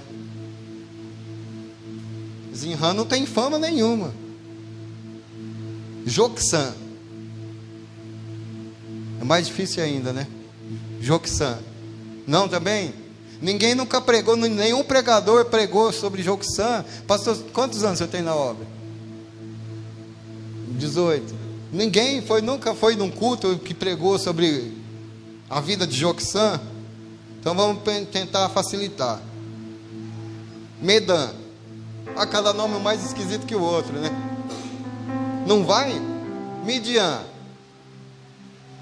Zinrã não tem fama nenhuma. Joxã. É mais difícil ainda, né? Joxã. Não também? Ninguém nunca pregou, nenhum pregador pregou sobre Joxã. Pastor, quantos anos você tem na obra? 18. Ninguém nunca foi num culto que pregou sobre a vida de Joxã. Então vamos tentar facilitar. Medan. Cada nome mais esquisito que o outro, né? Não vai? Midian.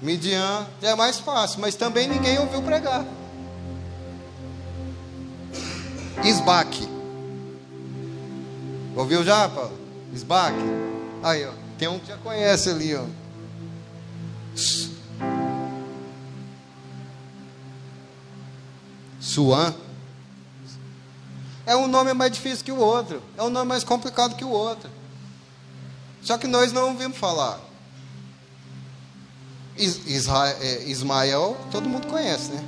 Midian já é mais fácil, mas também ninguém ouviu pregar. Isbaque. Ouviu já, Paulo? Isbaque. Aí, ó. Tem um que já conhece ali, ó. Suã. É um nome mais difícil que o outro. É um nome mais complicado que o outro. Só que nós não ouvimos falar. Ismael, todo mundo conhece, né?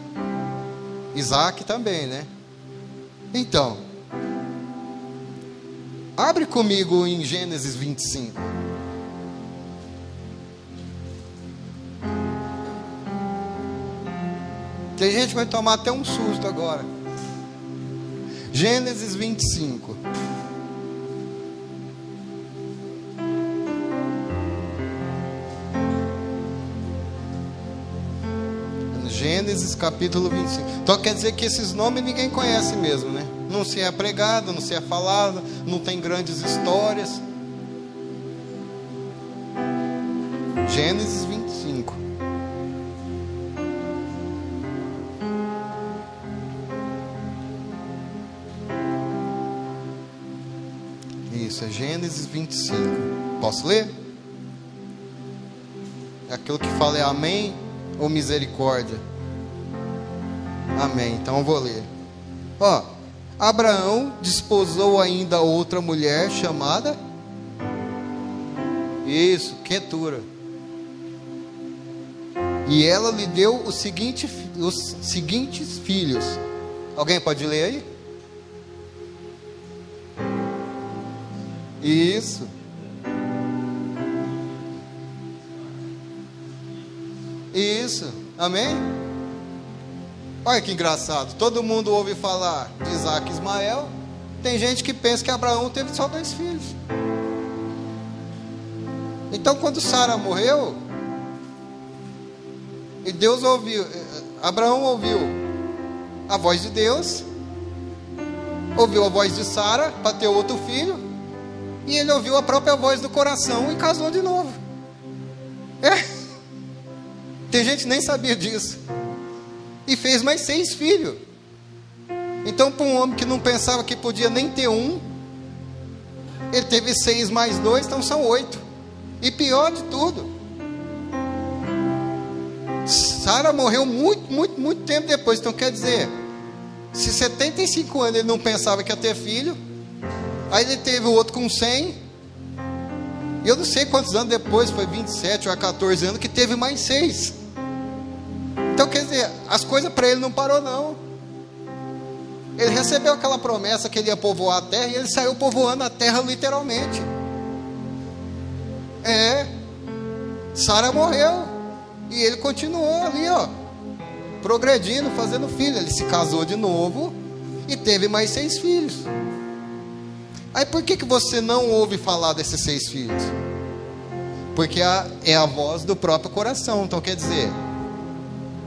Isaac também, né? Então, abre comigo em Gênesis 25. Tem gente que vai tomar até um susto agora. Gênesis 25. Gênesis capítulo 25. Então quer dizer que esses nomes ninguém conhece mesmo, né? Não se é pregado, não se é falado, não tem grandes histórias. Gênesis 25. Isso, é Gênesis 25. Posso ler? É aquilo que fala é amém ou misericórdia? Amém, então eu vou ler. Ó, Abraão desposou ainda outra mulher chamada... Isso, Quetura. E ela lhe deu os seguintes filhos. Alguém pode ler aí? Isso. Isso. Amém? Olha que engraçado. Todo mundo ouve falar de Isaac e Ismael. Tem gente que pensa que Abraão teve só 2 filhos. Então quando Sara morreu, e Deus ouviu, Abraão ouviu a voz de Deus, ouviu a voz de Sara para ter outro filho, e ele ouviu a própria voz do coração e casou de novo. Tem gente que nem sabia disso. E fez mais 6 filhos. Então para um homem que não pensava que podia nem ter um, ele teve 6 mais 2, então são 8. E pior de tudo, Sara morreu muito tempo depois. Então quer dizer, se 75 anos ele não pensava que ia ter filho, aí ele teve o outro com 100. Eu não sei quantos anos depois, foi 27 ou 14 anos, que teve mais 6. Então quer dizer, as coisas para ele não parou não. Ele recebeu aquela promessa que ele ia povoar a terra, e ele saiu povoando a terra literalmente. Sara morreu, e ele continuou ali, ó, progredindo, fazendo filho. Ele se casou de novo e teve mais 6 filhos. Aí por que você não ouve falar desses 6 filhos? Porque é a voz do próprio coração. Então quer dizer,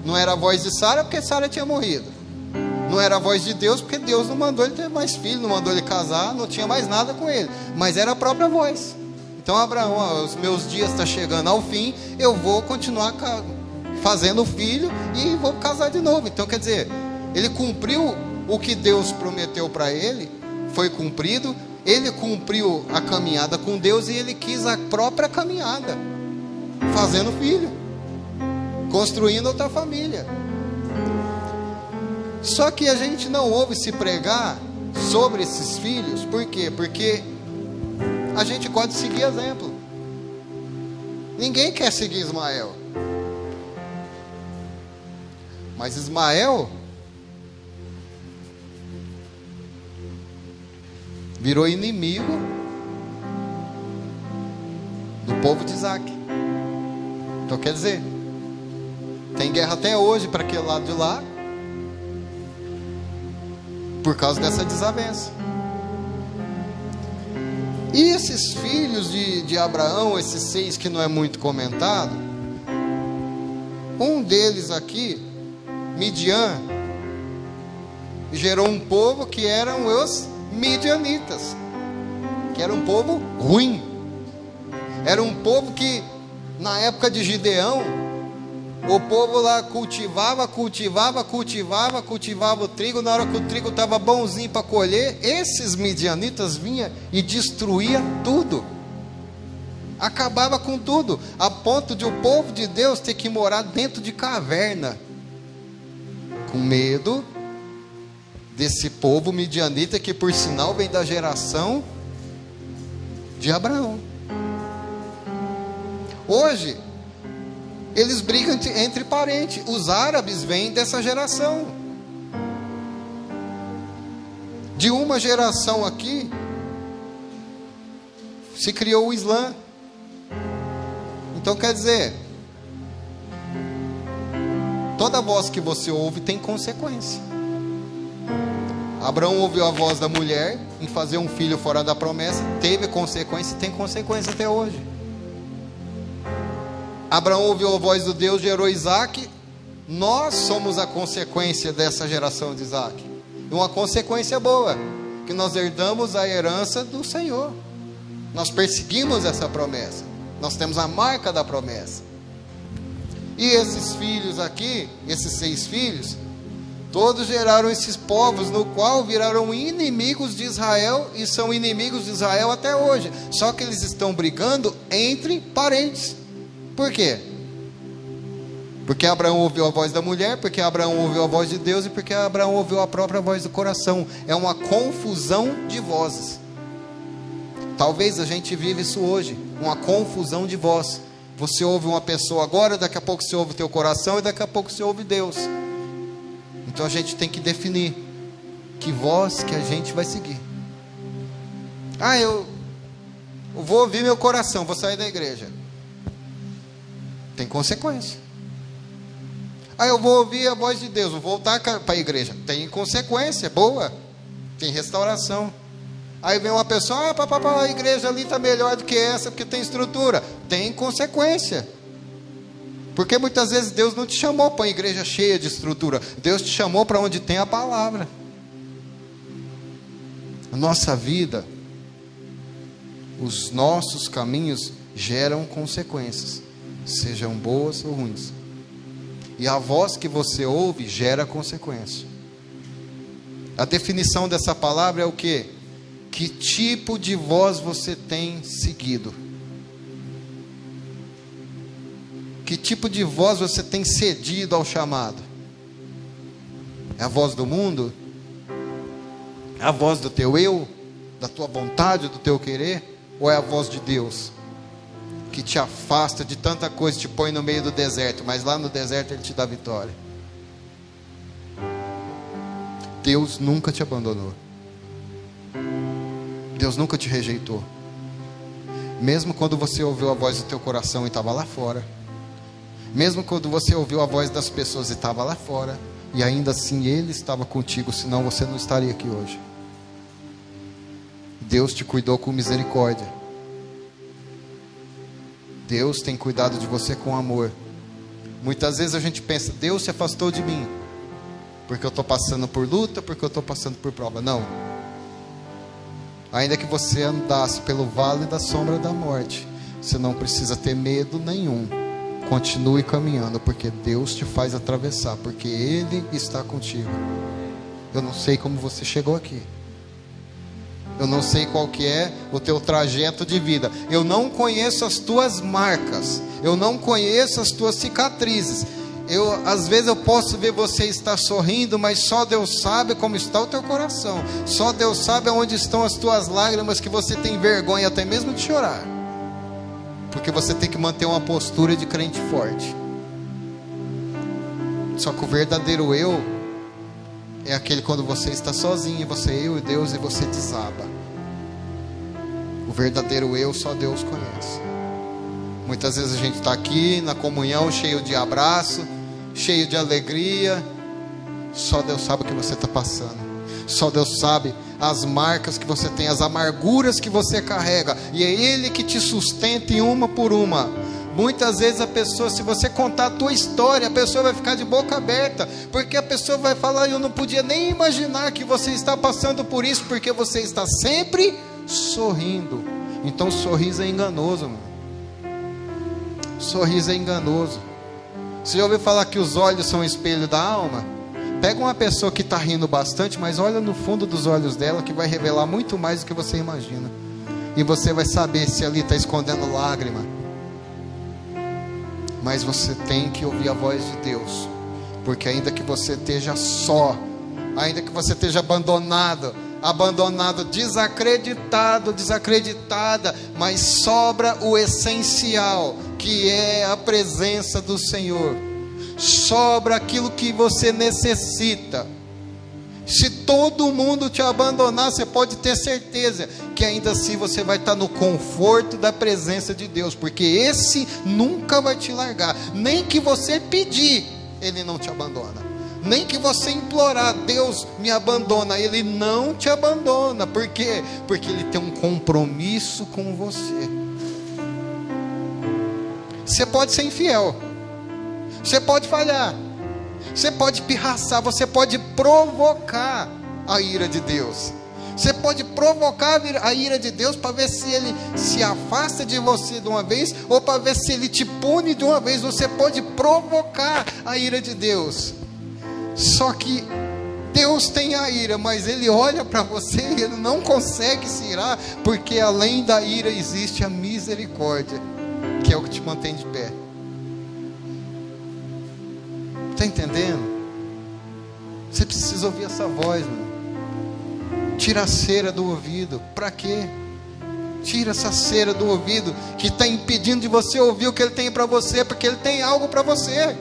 não era a voz de Sara porque Sara tinha morrido, não era a voz de Deus porque Deus não mandou ele ter mais filho, não mandou ele casar, não tinha mais nada com ele, mas era a própria voz. Então Abraão, ó, os meus dias estão chegando ao fim, eu vou continuar fazendo filho e vou casar de novo. Então quer dizer, ele cumpriu o que Deus prometeu para ele, foi cumprido. Ele cumpriu a caminhada com Deus e ele quis a própria caminhada, fazendo filho, construindo outra família. Só que a gente não ouve se pregar sobre esses filhos. Por quê? Porque a gente gosta de seguir exemplo. Ninguém quer seguir Ismael. Mas Ismael virou inimigo do povo de Isaac. Então quer dizer, tem guerra até hoje para aquele lado de lá, por causa dessa desavença. E esses filhos de Abraão, esses 6 que não é muito comentado, um deles aqui, Midian, gerou um povo que eram os midianitas, que era um povo ruim. Era um povo que na época de Gideão O povo lá cultivava o trigo. Na hora que o trigo estava bonzinho para colher, esses midianitas vinham e destruía tudo. Acabava com tudo, a ponto de o povo de Deus ter que morar dentro de caverna, com medo desse povo midianita, que por sinal vem da geração de Abraão. Hoje eles brigam entre parentes. Os árabes vêm dessa geração. De uma geração aqui se criou o Islã. Então quer dizer, toda voz que você ouve tem consequência. Abraão ouviu a voz da mulher em fazer um filho fora da promessa, teve consequência e tem consequência até hoje. Abraão ouviu a voz do Deus, gerou Isaac. Nós somos a consequência dessa geração de Isaac. E uma consequência boa, que nós herdamos a herança do Senhor. Nós perseguimos essa promessa. Nós temos a marca da promessa. E esses filhos aqui, esses 6 filhos, todos geraram esses povos, no qual viraram inimigos de Israel, e são inimigos de Israel até hoje. Só que eles estão brigando entre parentes. Por quê? Porque Abraão ouviu a voz da mulher, porque Abraão ouviu a voz de Deus, e porque Abraão ouviu a própria voz do coração. É uma confusão de vozes. Talvez a gente vive isso hoje, uma confusão de voz. Você ouve uma pessoa agora, daqui a pouco você ouve o teu coração, e daqui a pouco você ouve Deus. Então a gente tem que definir que voz que a gente vai seguir. Eu vou ouvir meu coração, vou sair da igreja. Tem consequência. Eu vou ouvir a voz de Deus, vou voltar para a igreja. Tem consequência, boa. Tem restauração. Aí vem uma pessoa, a igreja ali está melhor do que essa, porque tem estrutura. Tem consequência. Porque muitas vezes Deus não te chamou para uma igreja cheia de estrutura. Deus te chamou para onde tem a palavra. A nossa vida, os nossos caminhos geram consequências, sejam boas ou ruins. E a voz que você ouve gera consequência. A definição dessa palavra é o quê? Que tipo de voz você tem seguido? Que tipo de voz você tem cedido ao chamado? É a voz do mundo? É a voz do teu eu? Da tua vontade, do teu querer? Ou é a voz de Deus? Que te afasta de tanta coisa, te põe no meio do deserto, mas lá no deserto Ele te dá vitória. Deus nunca te abandonou. Deus nunca te rejeitou. Mesmo quando você ouviu a voz do teu coração e estava lá fora. Mesmo quando você ouviu a voz das pessoas e estava lá fora. E ainda assim Ele estava contigo, senão você não estaria aqui hoje. Deus te cuidou com misericórdia. Deus tem cuidado de você com amor. Muitas vezes a gente pensa, Deus se afastou de mim, porque eu estou passando por luta, porque eu estou passando por prova. Não. Ainda que você andasse pelo vale da sombra da morte, você não precisa ter medo nenhum. Continue caminhando, porque Deus te faz atravessar, porque Ele está contigo. Eu não sei como você chegou aqui. Eu não sei qual que é o teu trajeto de vida. Eu não conheço as tuas marcas. Eu não conheço as tuas cicatrizes. Às vezes eu posso ver você estar sorrindo, mas só Deus sabe como está o teu coração. Só Deus sabe onde estão as tuas lágrimas, que você tem vergonha até mesmo de chorar. Porque você tem que manter uma postura de crente forte. Só que o verdadeiro eu é aquele quando você está sozinho, você, eu e Deus, e você desaba. O verdadeiro eu só Deus conhece. Muitas vezes a gente está aqui na comunhão, cheio de abraço, cheio de alegria. Só Deus sabe o que você está passando. Só Deus sabe as marcas que você tem, as amarguras que você carrega. E é Ele que te sustenta em uma por uma. Muitas vezes a pessoa, se você contar a tua história, a pessoa vai ficar de boca aberta, porque a pessoa vai falar, eu não podia nem imaginar que você está passando por isso, porque você está sempre sorrindo. Então sorriso é enganoso, mano. Sorriso é enganoso. Você já ouviu falar que os olhos são o espelho da alma? Pega uma pessoa que está rindo bastante, mas olha no fundo dos olhos dela, que vai revelar muito mais do que você imagina. E você vai saber se ali está escondendo lágrima. Mas você tem que ouvir a voz de Deus. Porque ainda que você esteja só, ainda que você esteja abandonado, desacreditada, mas sobra o essencial, que é a presença do Senhor. Sobra aquilo que você necessita. Se todo mundo te abandonar, você pode ter certeza que ainda assim você vai estar no conforto da presença de Deus, porque esse nunca vai te largar. Nem que você pedir, Ele não te abandona. Nem que você implorar, Deus me abandona, Ele não te abandona. Por quê? Porque Ele tem um compromisso com você. Você pode ser infiel, você pode falhar, você pode pirraçar, você pode provocar a ira de Deus. Você pode provocar a ira de Deus para ver se Ele se afasta de você de uma vez, ou para ver se Ele te pune de uma vez. Você pode provocar a ira de Deus. Só que Deus tem a ira, mas Ele olha para você e Ele não consegue se irar, porque além da ira existe a misericórdia, que é o que te mantém de pé. Está entendendo? Você precisa ouvir essa voz, mano. Tira a cera do ouvido. Para quê? Tira essa cera do ouvido que está impedindo de você ouvir o que Ele tem para você, porque Ele tem algo para você.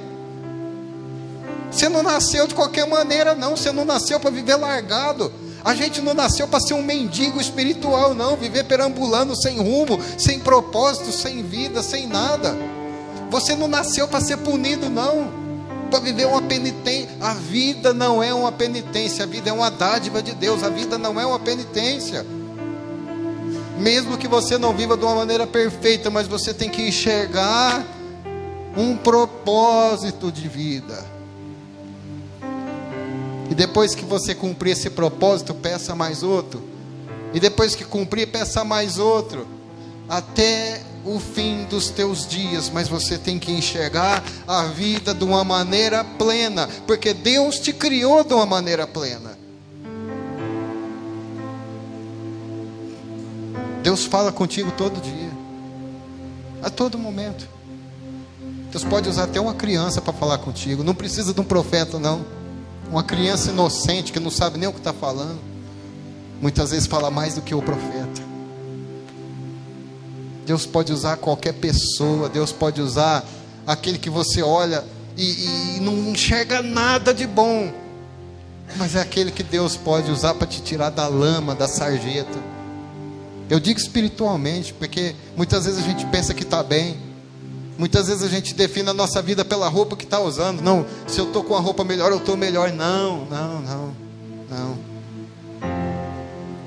Você não nasceu de qualquer maneira, não. Você não nasceu para viver largado. A gente não nasceu para ser um mendigo espiritual, não. Viver perambulando sem rumo, sem propósito, sem vida, sem nada. Você não nasceu para ser punido, não. Para viver uma penitência. A vida não é uma penitência. A vida é uma dádiva de Deus. A vida não é uma penitência. Mesmo que você não viva de uma maneira perfeita, mas você tem que enxergar um propósito de vida. E depois que você cumprir esse propósito, peça mais outro. E depois que cumprir, peça mais outro. Até o fim dos teus dias. Mas você tem que enxergar a vida de uma maneira plena. Porque Deus te criou de uma maneira plena. Deus fala contigo todo dia. A todo momento. Deus pode usar até uma criança para falar contigo. Não precisa de um profeta, não. Uma criança inocente que não sabe nem o que está falando, muitas vezes fala mais do que o profeta. Deus pode usar qualquer pessoa. Deus pode usar aquele que você olha e não enxerga nada de bom, mas é aquele que Deus pode usar para te tirar da lama, da sarjeta. Eu digo espiritualmente, porque muitas vezes a gente pensa que está bem. Muitas vezes a gente define a nossa vida pela roupa que está usando. Não, se eu estou com a roupa melhor, eu estou melhor. Não.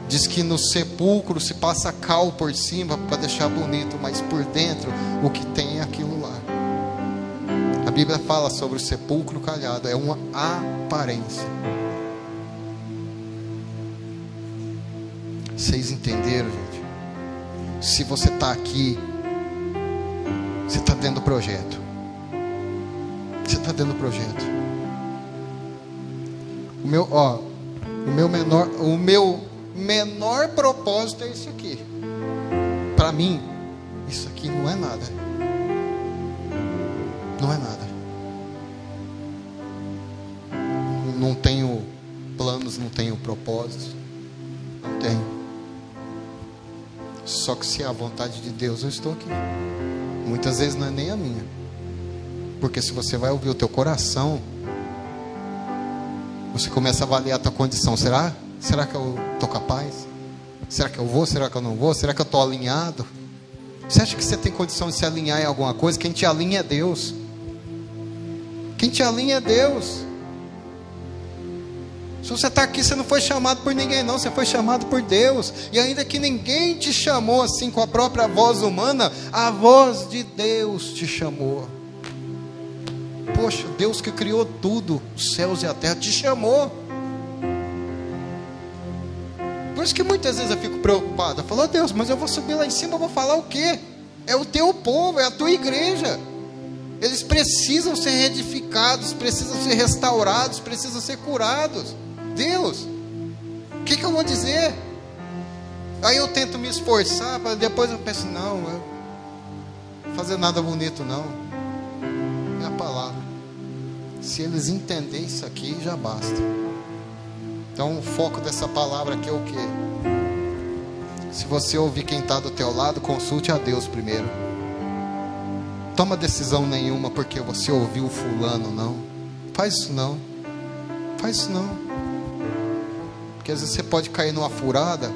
Diz que no sepulcro se passa cal por cima para deixar bonito, mas por dentro o que tem é aquilo lá. A Bíblia fala sobre o sepulcro calhado, é uma aparência. Vocês entenderam, gente? Se você está aqui, você está dentro do projeto. Você está dentro do projeto. O meu menor propósito é esse aqui. Para mim, isso aqui não é nada. Não é nada. Não tenho planos, não tenho propósitos. Não tenho. Só que se é a vontade de Deus, eu estou aqui. Muitas vezes não é nem a minha. Porque se você vai ouvir o teu coração, você começa a avaliar a tua condição. Será que eu estou capaz? Será que eu vou? Será que eu não vou? Será que eu estou alinhado? Você acha que você tem condição de se alinhar em alguma coisa? Quem te alinha é Deus. Quem te alinha é Deus. Se você está aqui, você não foi chamado por ninguém não, você foi chamado por Deus. E ainda que ninguém te chamou assim com a própria voz humana, a voz de Deus te chamou. Poxa, Deus que criou tudo, os céus e a terra, te chamou. Por isso que muitas vezes eu fico preocupado. Eu falo, Deus, mas eu vou subir lá em cima, eu vou falar o quê? É o teu povo, é a tua igreja. Eles precisam ser reedificados, precisam ser restaurados, precisam ser curados. Deus, o que eu vou dizer? Aí eu tento me esforçar, depois eu penso, não, eu não vou fazer nada bonito não. É a palavra. Se eles entenderem isso aqui, já basta. Então o foco dessa palavra aqui é o quê? Se você ouvir quem está do teu lado, consulte a Deus primeiro. Toma decisão nenhuma porque você ouviu fulano, não. Faz isso não. Faz isso não. Porque às vezes você pode cair numa furada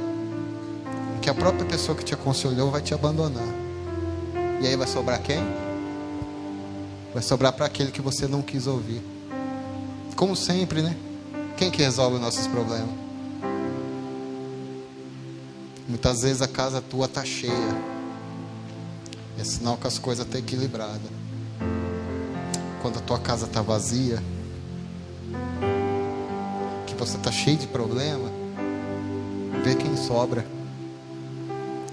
que a própria pessoa que te aconselhou vai te abandonar. E aí vai sobrar quem? Vai sobrar para aquele que você não quis ouvir. Como sempre, né? Quem que resolve os nossos problemas? Muitas vezes a casa tua está cheia. É sinal que as coisas estão equilibradas. Quando a tua casa está vazia, que você está cheio de problema, vê quem sobra.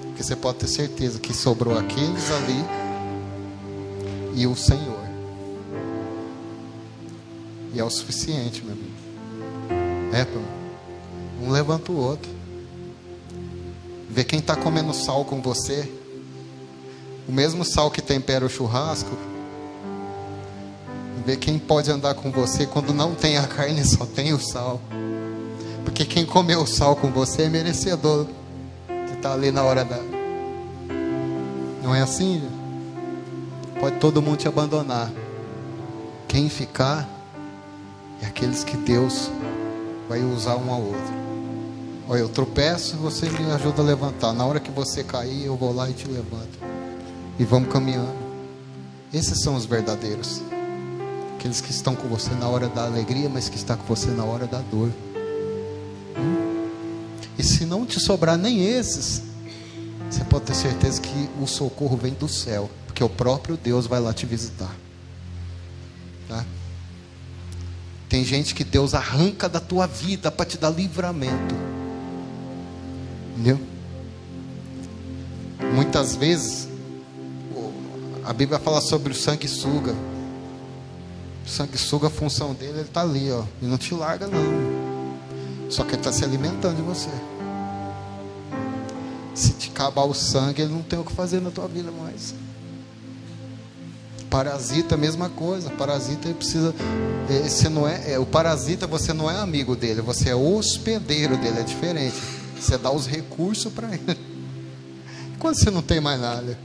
Porque você pode ter certeza que sobrou aqueles ali e o Senhor. E é o suficiente, meu amigo. Um levanta o outro. Vê quem está comendo sal com você. O mesmo sal que tempera o churrasco. Vê quem pode andar com você quando não tem a carne, só tem o sal. Porque quem comeu o sal com você é merecedor. Que está ali na hora da... Não é assim, gente? Pode todo mundo te abandonar. Quem ficar é aqueles que Deus vai usar um ao outro. Olha, eu tropeço, você me ajuda a levantar. Na hora que você cair, eu vou lá e te levanto. E vamos caminhando. Esses são os verdadeiros. Aqueles que estão com você na hora da alegria, mas que estão com você na hora da dor. E se não te sobrar nem esses, você pode ter certeza que o socorro vem do céu. Porque o próprio Deus vai lá te visitar. Tá? Tem gente que Deus arranca da tua vida para te dar livramento. Entendeu? Muitas vezes a Bíblia fala sobre o sanguessuga. O sanguessuga, a função dele, ele está ali, ó. Ele não te larga não. Só que ele está se alimentando de você. Se te acabar o sangue, ele não tem o que fazer na tua vida mais. Parasita, a mesma coisa. Parasita, ele precisa... Você não é, o parasita, você não é amigo dele. Você é hospedeiro dele, é diferente. Você dá os recursos para ele. Quando você não tem mais nada.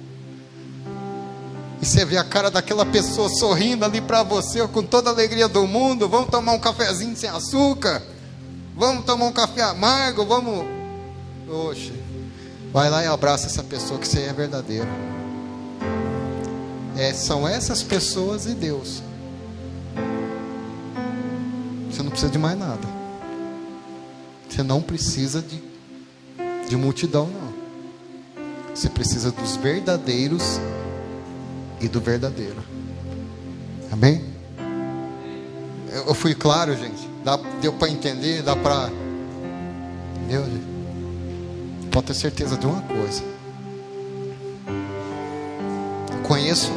E você vê a cara daquela pessoa sorrindo ali para você, com toda a alegria do mundo. Vamos tomar um cafezinho sem açúcar? Vamos tomar um café amargo? Vamos... Oxe. Vai lá e abraça essa pessoa, que você é verdadeiro. São essas pessoas e Deus. Você não precisa de mais nada. Você não precisa de multidão, não. Você precisa dos verdadeiros e do verdadeiro. Amém? Eu fui claro, gente? Deu para entender? Dá para... Entendeu, gente? Pode ter certeza de uma coisa. Eu conheço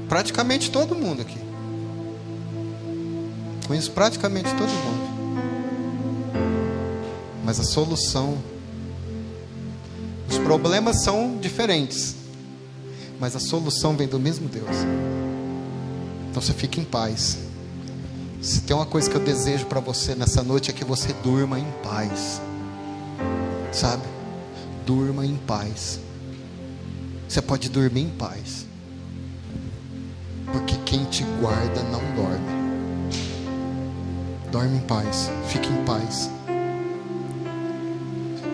praticamente todo mundo aqui. Conheço praticamente todo mundo. Mas a solução... Os problemas são diferentes, mas a solução vem do mesmo Deus. Então você fica em paz. Se tem uma coisa que eu desejo para você nessa noite, é que você durma em paz. Sabe? Durma em paz. Você pode dormir em paz, porque quem te guarda não dorme. Dorme em paz. Fique em paz.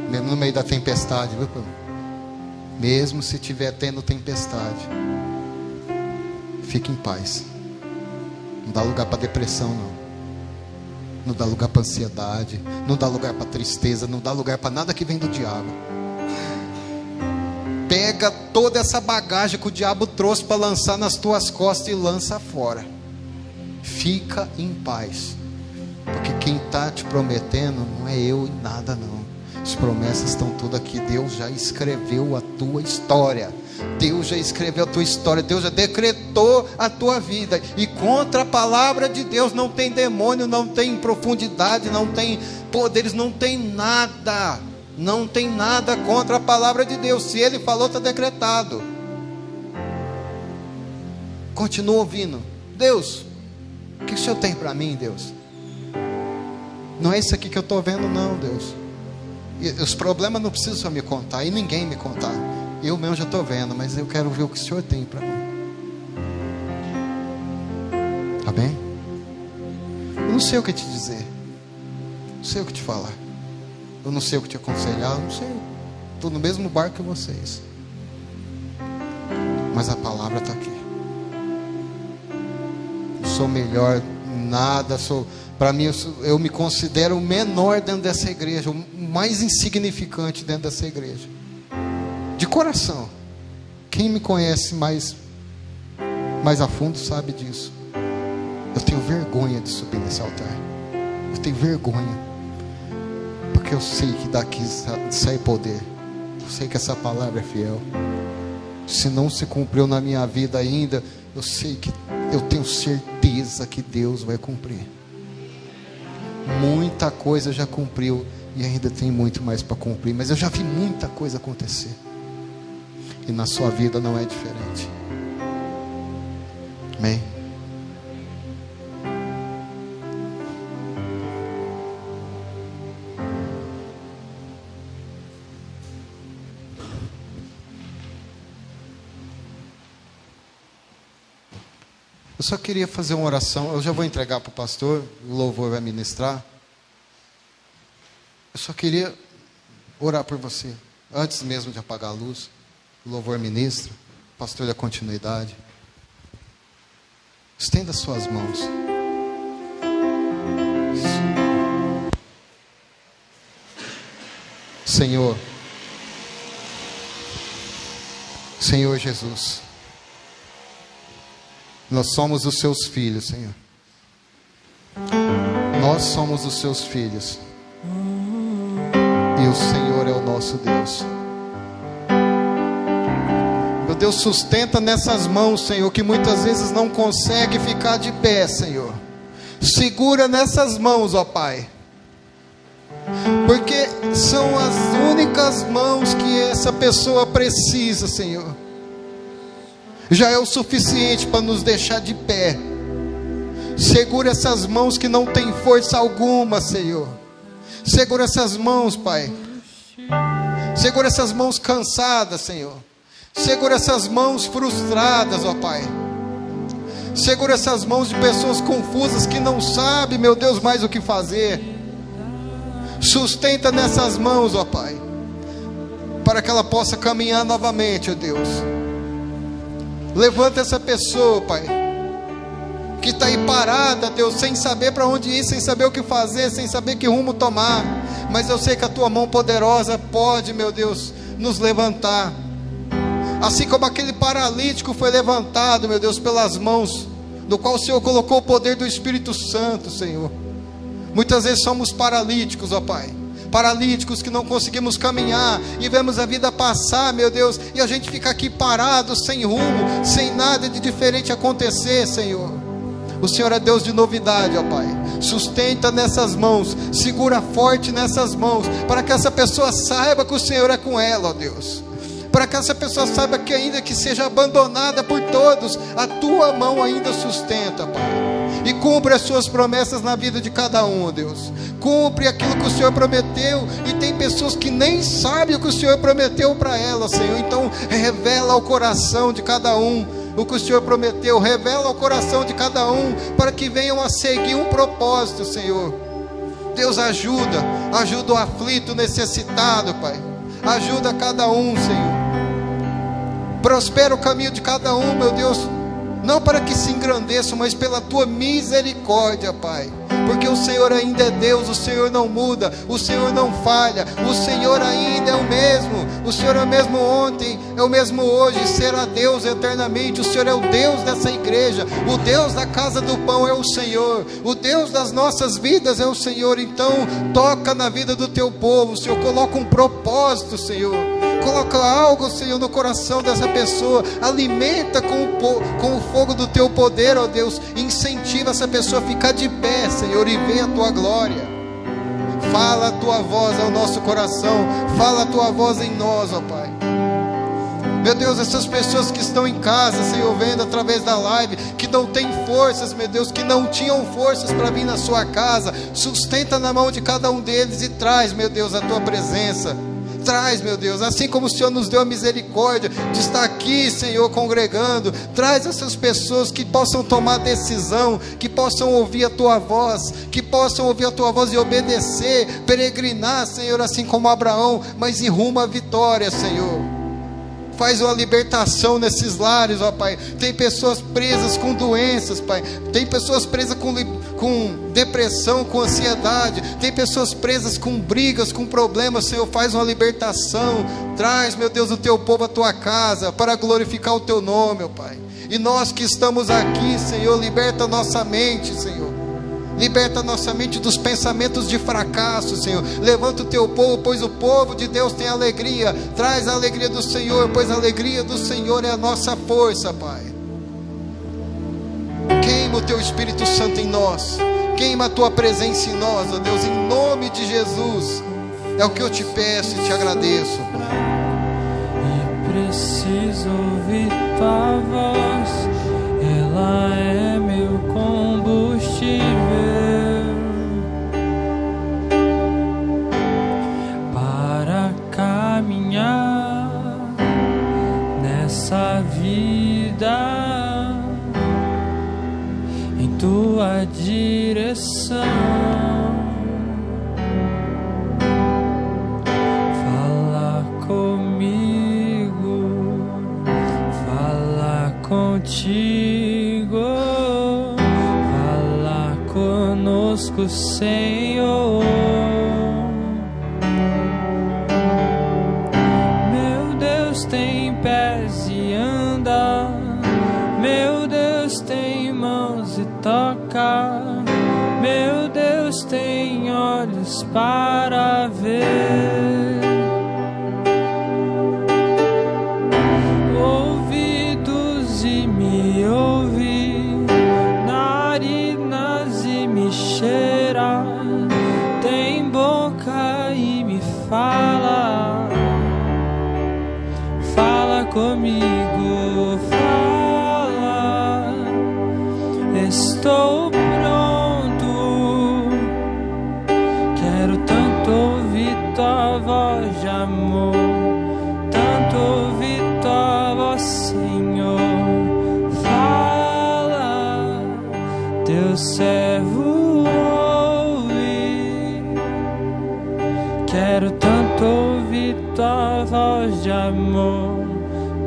Mesmo no meio da tempestade, viu? Mesmo se estiver tendo tempestade, fique em paz. Não dá lugar para depressão, não. Não dá lugar para ansiedade. Não dá lugar para tristeza. Não dá lugar para nada que vem do diabo. Pega toda essa bagagem que o diabo trouxe para lançar nas tuas costas e lança fora. Fica em paz. Porque quem está te prometendo não é eu e nada, não. As promessas estão todas aqui. Deus já escreveu a tua história. Deus já escreveu a tua história. Deus já decretou a tua vida. E contra a palavra de Deus não tem demônio, não tem profundidade, não tem poderes, não tem nada. Não tem nada contra a palavra de Deus. Se Ele falou, está decretado. Continua ouvindo. Deus, o que o Senhor tem para mim, Deus? Não é isso aqui que eu estou vendo, não, Deus. E os problemas não precisam me contar, e ninguém me contar. Eu mesmo já estou vendo, mas eu quero ver o que o Senhor tem para mim. Amém? Eu não sei o que te dizer, não sei o que te falar, eu não sei o que te aconselhar, eu não sei. Estou no mesmo barco que vocês, mas a palavra está aqui. Não sou melhor em nada, para mim, eu me considero o menor dentro dessa igreja, o mais insignificante dentro dessa igreja. De coração. Quem me conhece mais a fundo sabe disso. Eu tenho vergonha de subir nesse altar. Eu tenho vergonha. Porque eu sei que daqui sai poder. Eu sei que essa palavra é fiel. Se não se cumpriu na minha vida ainda, eu sei que eu tenho certeza que Deus vai cumprir. Muita coisa já cumpriu e ainda tem muito mais para cumprir, mas eu já vi muita coisa acontecer, e na sua vida não é diferente. Amém? Eu só queria fazer uma oração. Eu já vou entregar para o pastor, o louvor vai ministrar. Eu só queria orar por você, antes mesmo de apagar a luz. O louvor ministra, o pastor da continuidade. Estenda suas mãos. Senhor Jesus, nós somos os seus filhos, Senhor. Nós somos os seus filhos. E o Senhor é o nosso Deus. Meu Deus, sustenta nessas mãos, Senhor, que muitas vezes não consegue ficar de pé, Senhor. Segura nessas mãos, ó Pai. Porque são as únicas mãos que essa pessoa precisa, Senhor. Já é o suficiente para nos deixar de pé. Segura essas mãos que não tem força alguma, Senhor. Segura essas mãos, Pai. Segura essas mãos cansadas, Senhor. Segura essas mãos frustradas, ó Pai. Segura essas mãos de pessoas confusas que não sabem, meu Deus, mais o que fazer. Sustenta nessas mãos, ó Pai, para que ela possa caminhar novamente, ó Deus. Levanta essa pessoa, Pai, que está aí parada, Deus, sem saber para onde ir, sem saber o que fazer, sem saber que rumo tomar. Mas eu sei que a Tua mão poderosa pode, meu Deus, nos levantar. Assim como aquele paralítico foi levantado, meu Deus, pelas mãos, no qual o Senhor colocou o poder do Espírito Santo, Senhor. Muitas vezes somos paralíticos, ó Pai. Paralíticos que não conseguimos caminhar e vemos a vida passar, meu Deus, e a gente fica aqui parado, sem rumo, sem nada de diferente acontecer, Senhor. O Senhor é Deus de novidade, ó Pai. Sustenta nessas mãos, segura forte nessas mãos, para que essa pessoa saiba que o Senhor é com ela, ó Deus. Para que essa pessoa saiba que ainda que seja abandonada por todos, a Tua mão ainda sustenta, Pai. E cumpre as Suas promessas na vida de cada um, ó Deus. Cumpre aquilo que o Senhor prometeu. E tem pessoas que nem sabem o que o Senhor prometeu para elas, Senhor. Então revela ao coração de cada um o que o Senhor prometeu. Revela ao coração de cada um, para que venham a seguir um propósito, Senhor. Deus, ajuda o aflito, o necessitado, Pai. Ajuda cada um, Senhor. Prospera o caminho de cada um, meu Deus. Não para que se engrandeçam, mas pela Tua misericórdia, Pai. porque o Senhor ainda é Deus, o Senhor não muda, o Senhor não falha, o Senhor ainda é o mesmo, o Senhor é o mesmo ontem, é o mesmo hoje, e será Deus eternamente. O Senhor é o Deus dessa igreja, o Deus da casa do pão é o Senhor, o Deus das nossas vidas é o Senhor. Então toca na vida do teu povo, Senhor, coloca um propósito, Senhor, coloca algo, Senhor, no coração dessa pessoa, alimenta com o fogo do teu poder, ó Deus, incentiva essa pessoa a ficar de pé, Senhor, e ver a tua glória. Fala a tua voz ao nosso coração, fala a tua voz em nós, ó Pai. Meu Deus, essas pessoas que estão em casa, Senhor, vendo através da live, que não têm forças, meu Deus, que não tinham forças para vir na sua casa, sustenta na mão de cada um deles e traz, meu Deus, a tua presença. Traz, meu Deus, assim como o Senhor nos deu a misericórdia de estar aqui, Senhor, congregando, traz essas pessoas que possam tomar decisão, que possam ouvir a tua voz, que possam ouvir a tua voz e obedecer, peregrinar, Senhor, assim como Abraão, mas em rumo à vitória, Senhor. Faz uma libertação nesses lares, ó Pai. Tem pessoas presas com doenças, Pai. Tem pessoas presas com depressão, com ansiedade. Tem pessoas presas com brigas, com problemas, Senhor. Faz uma libertação. Traz, meu Deus, o teu povo à tua casa para glorificar o teu nome, ó Pai. E nós que estamos aqui, Senhor, liberta a nossa mente, Senhor. Liberta nossa mente dos pensamentos de fracasso, Senhor. Levanta o teu povo, pois o povo de Deus tem alegria. Traz a alegria do Senhor, pois a alegria do Senhor é a nossa força, Pai. Queima o teu Espírito Santo em nós. Queima a tua presença em nós, ó Deus, em nome de Jesus. É o que eu te peço e te agradeço, Pai. E preciso ouvir tua voz, ela é meu combustível para caminhar nessa vida em tua direção. Fala comigo, fala contigo, fala conosco, Senhor. Meu Deus tem pés e anda, meu Deus tem mãos e toca, meu Deus tem olhos para ver, ouvidos e me ouvir, narinas e me cheirar, tem boca e me fala, fala comigo, fala, estou pronto, quero tanto ouvir tua voz de amor, tanto ouvir tua voz, Senhor. Fala, teu servo ouve, quero tanto ouvir tua voz de amor,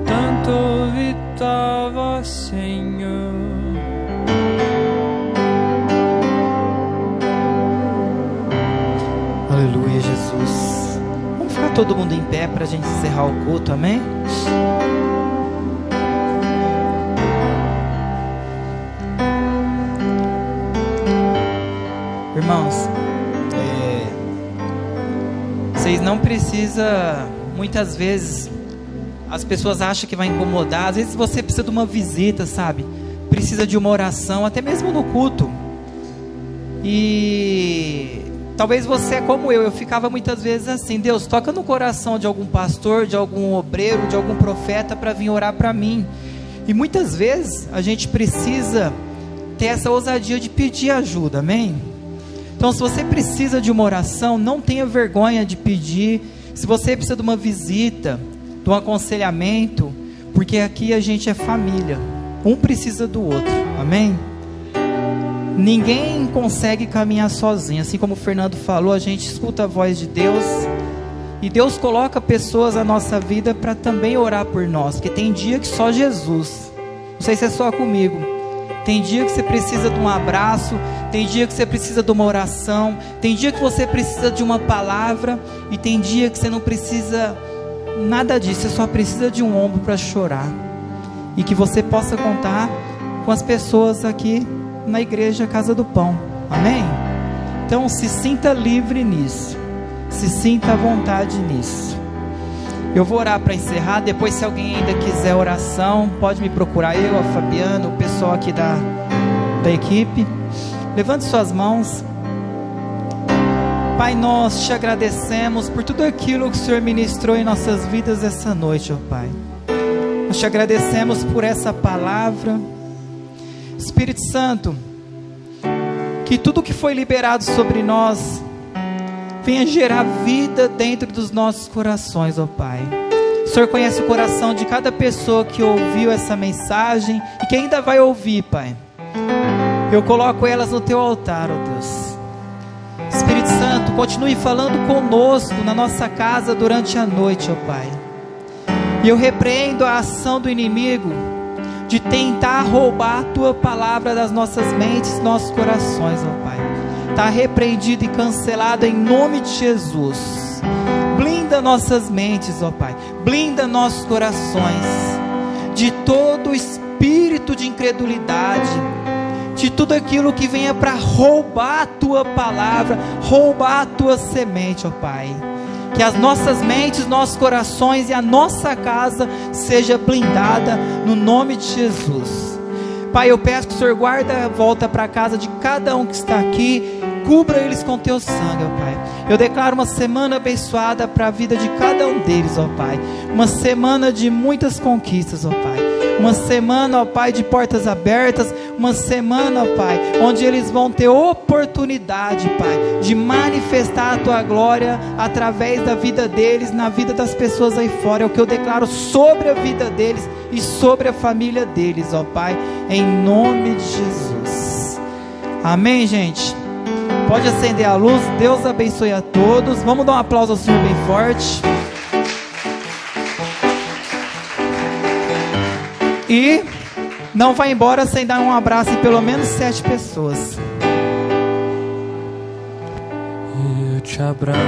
tanto ouvir tua voz, Senhor. Aleluia, Jesus. Vamos ficar todo mundo em pé para a gente encerrar o culto, amém? Irmãos, vocês não precisam, muitas vezes, as pessoas acham que vai incomodar, às vezes você precisa de uma visita, sabe? Precisa de uma oração, até mesmo no culto. E talvez você é como eu ficava muitas vezes assim: Deus, toca no coração de algum pastor, de algum obreiro, de algum profeta para vir orar para mim. E muitas vezes a gente precisa ter essa ousadia de pedir ajuda, amém? Então, se você precisa de uma oração, não tenha vergonha de pedir. Se você precisa de uma visita, de um aconselhamento, porque aqui a gente é família, um precisa do outro, amém? Ninguém consegue caminhar sozinho, assim como o Fernando falou, a gente escuta a voz de Deus, e Deus coloca pessoas na nossa vida para também orar por nós, porque tem dia que só Jesus, não sei se é só comigo, tem dia que você precisa de um abraço, Tem dia que você precisa de uma oração, tem dia que você precisa de uma palavra, e tem dia que você não precisa nada disso, você só precisa de um ombro para chorar. E que você possa contar com as pessoas aqui na igreja Casa do Pão. Amém? Então se sinta livre nisso, se sinta à vontade nisso. Eu vou orar para encerrar. Depois, se alguém ainda quiser oração, pode me procurar, eu, a Fabiana, o pessoal aqui da equipe. Levante suas mãos. Pai, nós te agradecemos por tudo aquilo que o Senhor ministrou em nossas vidas essa noite, ó Pai. Nós te agradecemos por essa palavra. Espírito Santo, que tudo que foi liberado sobre nós venha gerar vida dentro dos nossos corações, ó Pai. O Senhor conhece o coração de cada pessoa que ouviu essa mensagem e que ainda vai ouvir, Pai. Eu coloco elas no Teu altar, ó Deus. Espírito Santo, continue falando conosco na nossa casa durante a noite, ó Pai. E eu repreendo a ação do inimigo de tentar roubar a Tua palavra das nossas mentes, nossos corações, ó Pai. Está repreendido e cancelado em nome de Jesus. Blinda nossas mentes, ó Pai. Blinda nossos corações de todo espírito de incredulidade, de tudo aquilo que venha para roubar a Tua palavra, roubar a Tua semente, ó Pai. Que as nossas mentes, nossos corações e a nossa casa seja blindada no nome de Jesus. Pai, eu peço que o Senhor guarde a volta para casa de cada um que está aqui, cubra eles com Teu sangue, ó Pai. Eu declaro uma semana abençoada para a vida de cada um deles, ó Pai. Uma semana de muitas conquistas, ó Pai. Uma semana, ó Pai, de portas abertas. Uma semana, ó Pai, onde eles vão ter oportunidade, Pai, de manifestar a Tua glória através da vida deles, na vida das pessoas aí fora. É o que eu declaro sobre a vida deles e sobre a família deles, ó Pai, em nome de Jesus. Amém, gente? Pode acender a luz. Deus abençoe a todos. Vamos dar um aplauso ao Senhor bem forte. E não vai embora sem dar um abraço em pelo menos 7 pessoas. Eu te abraço.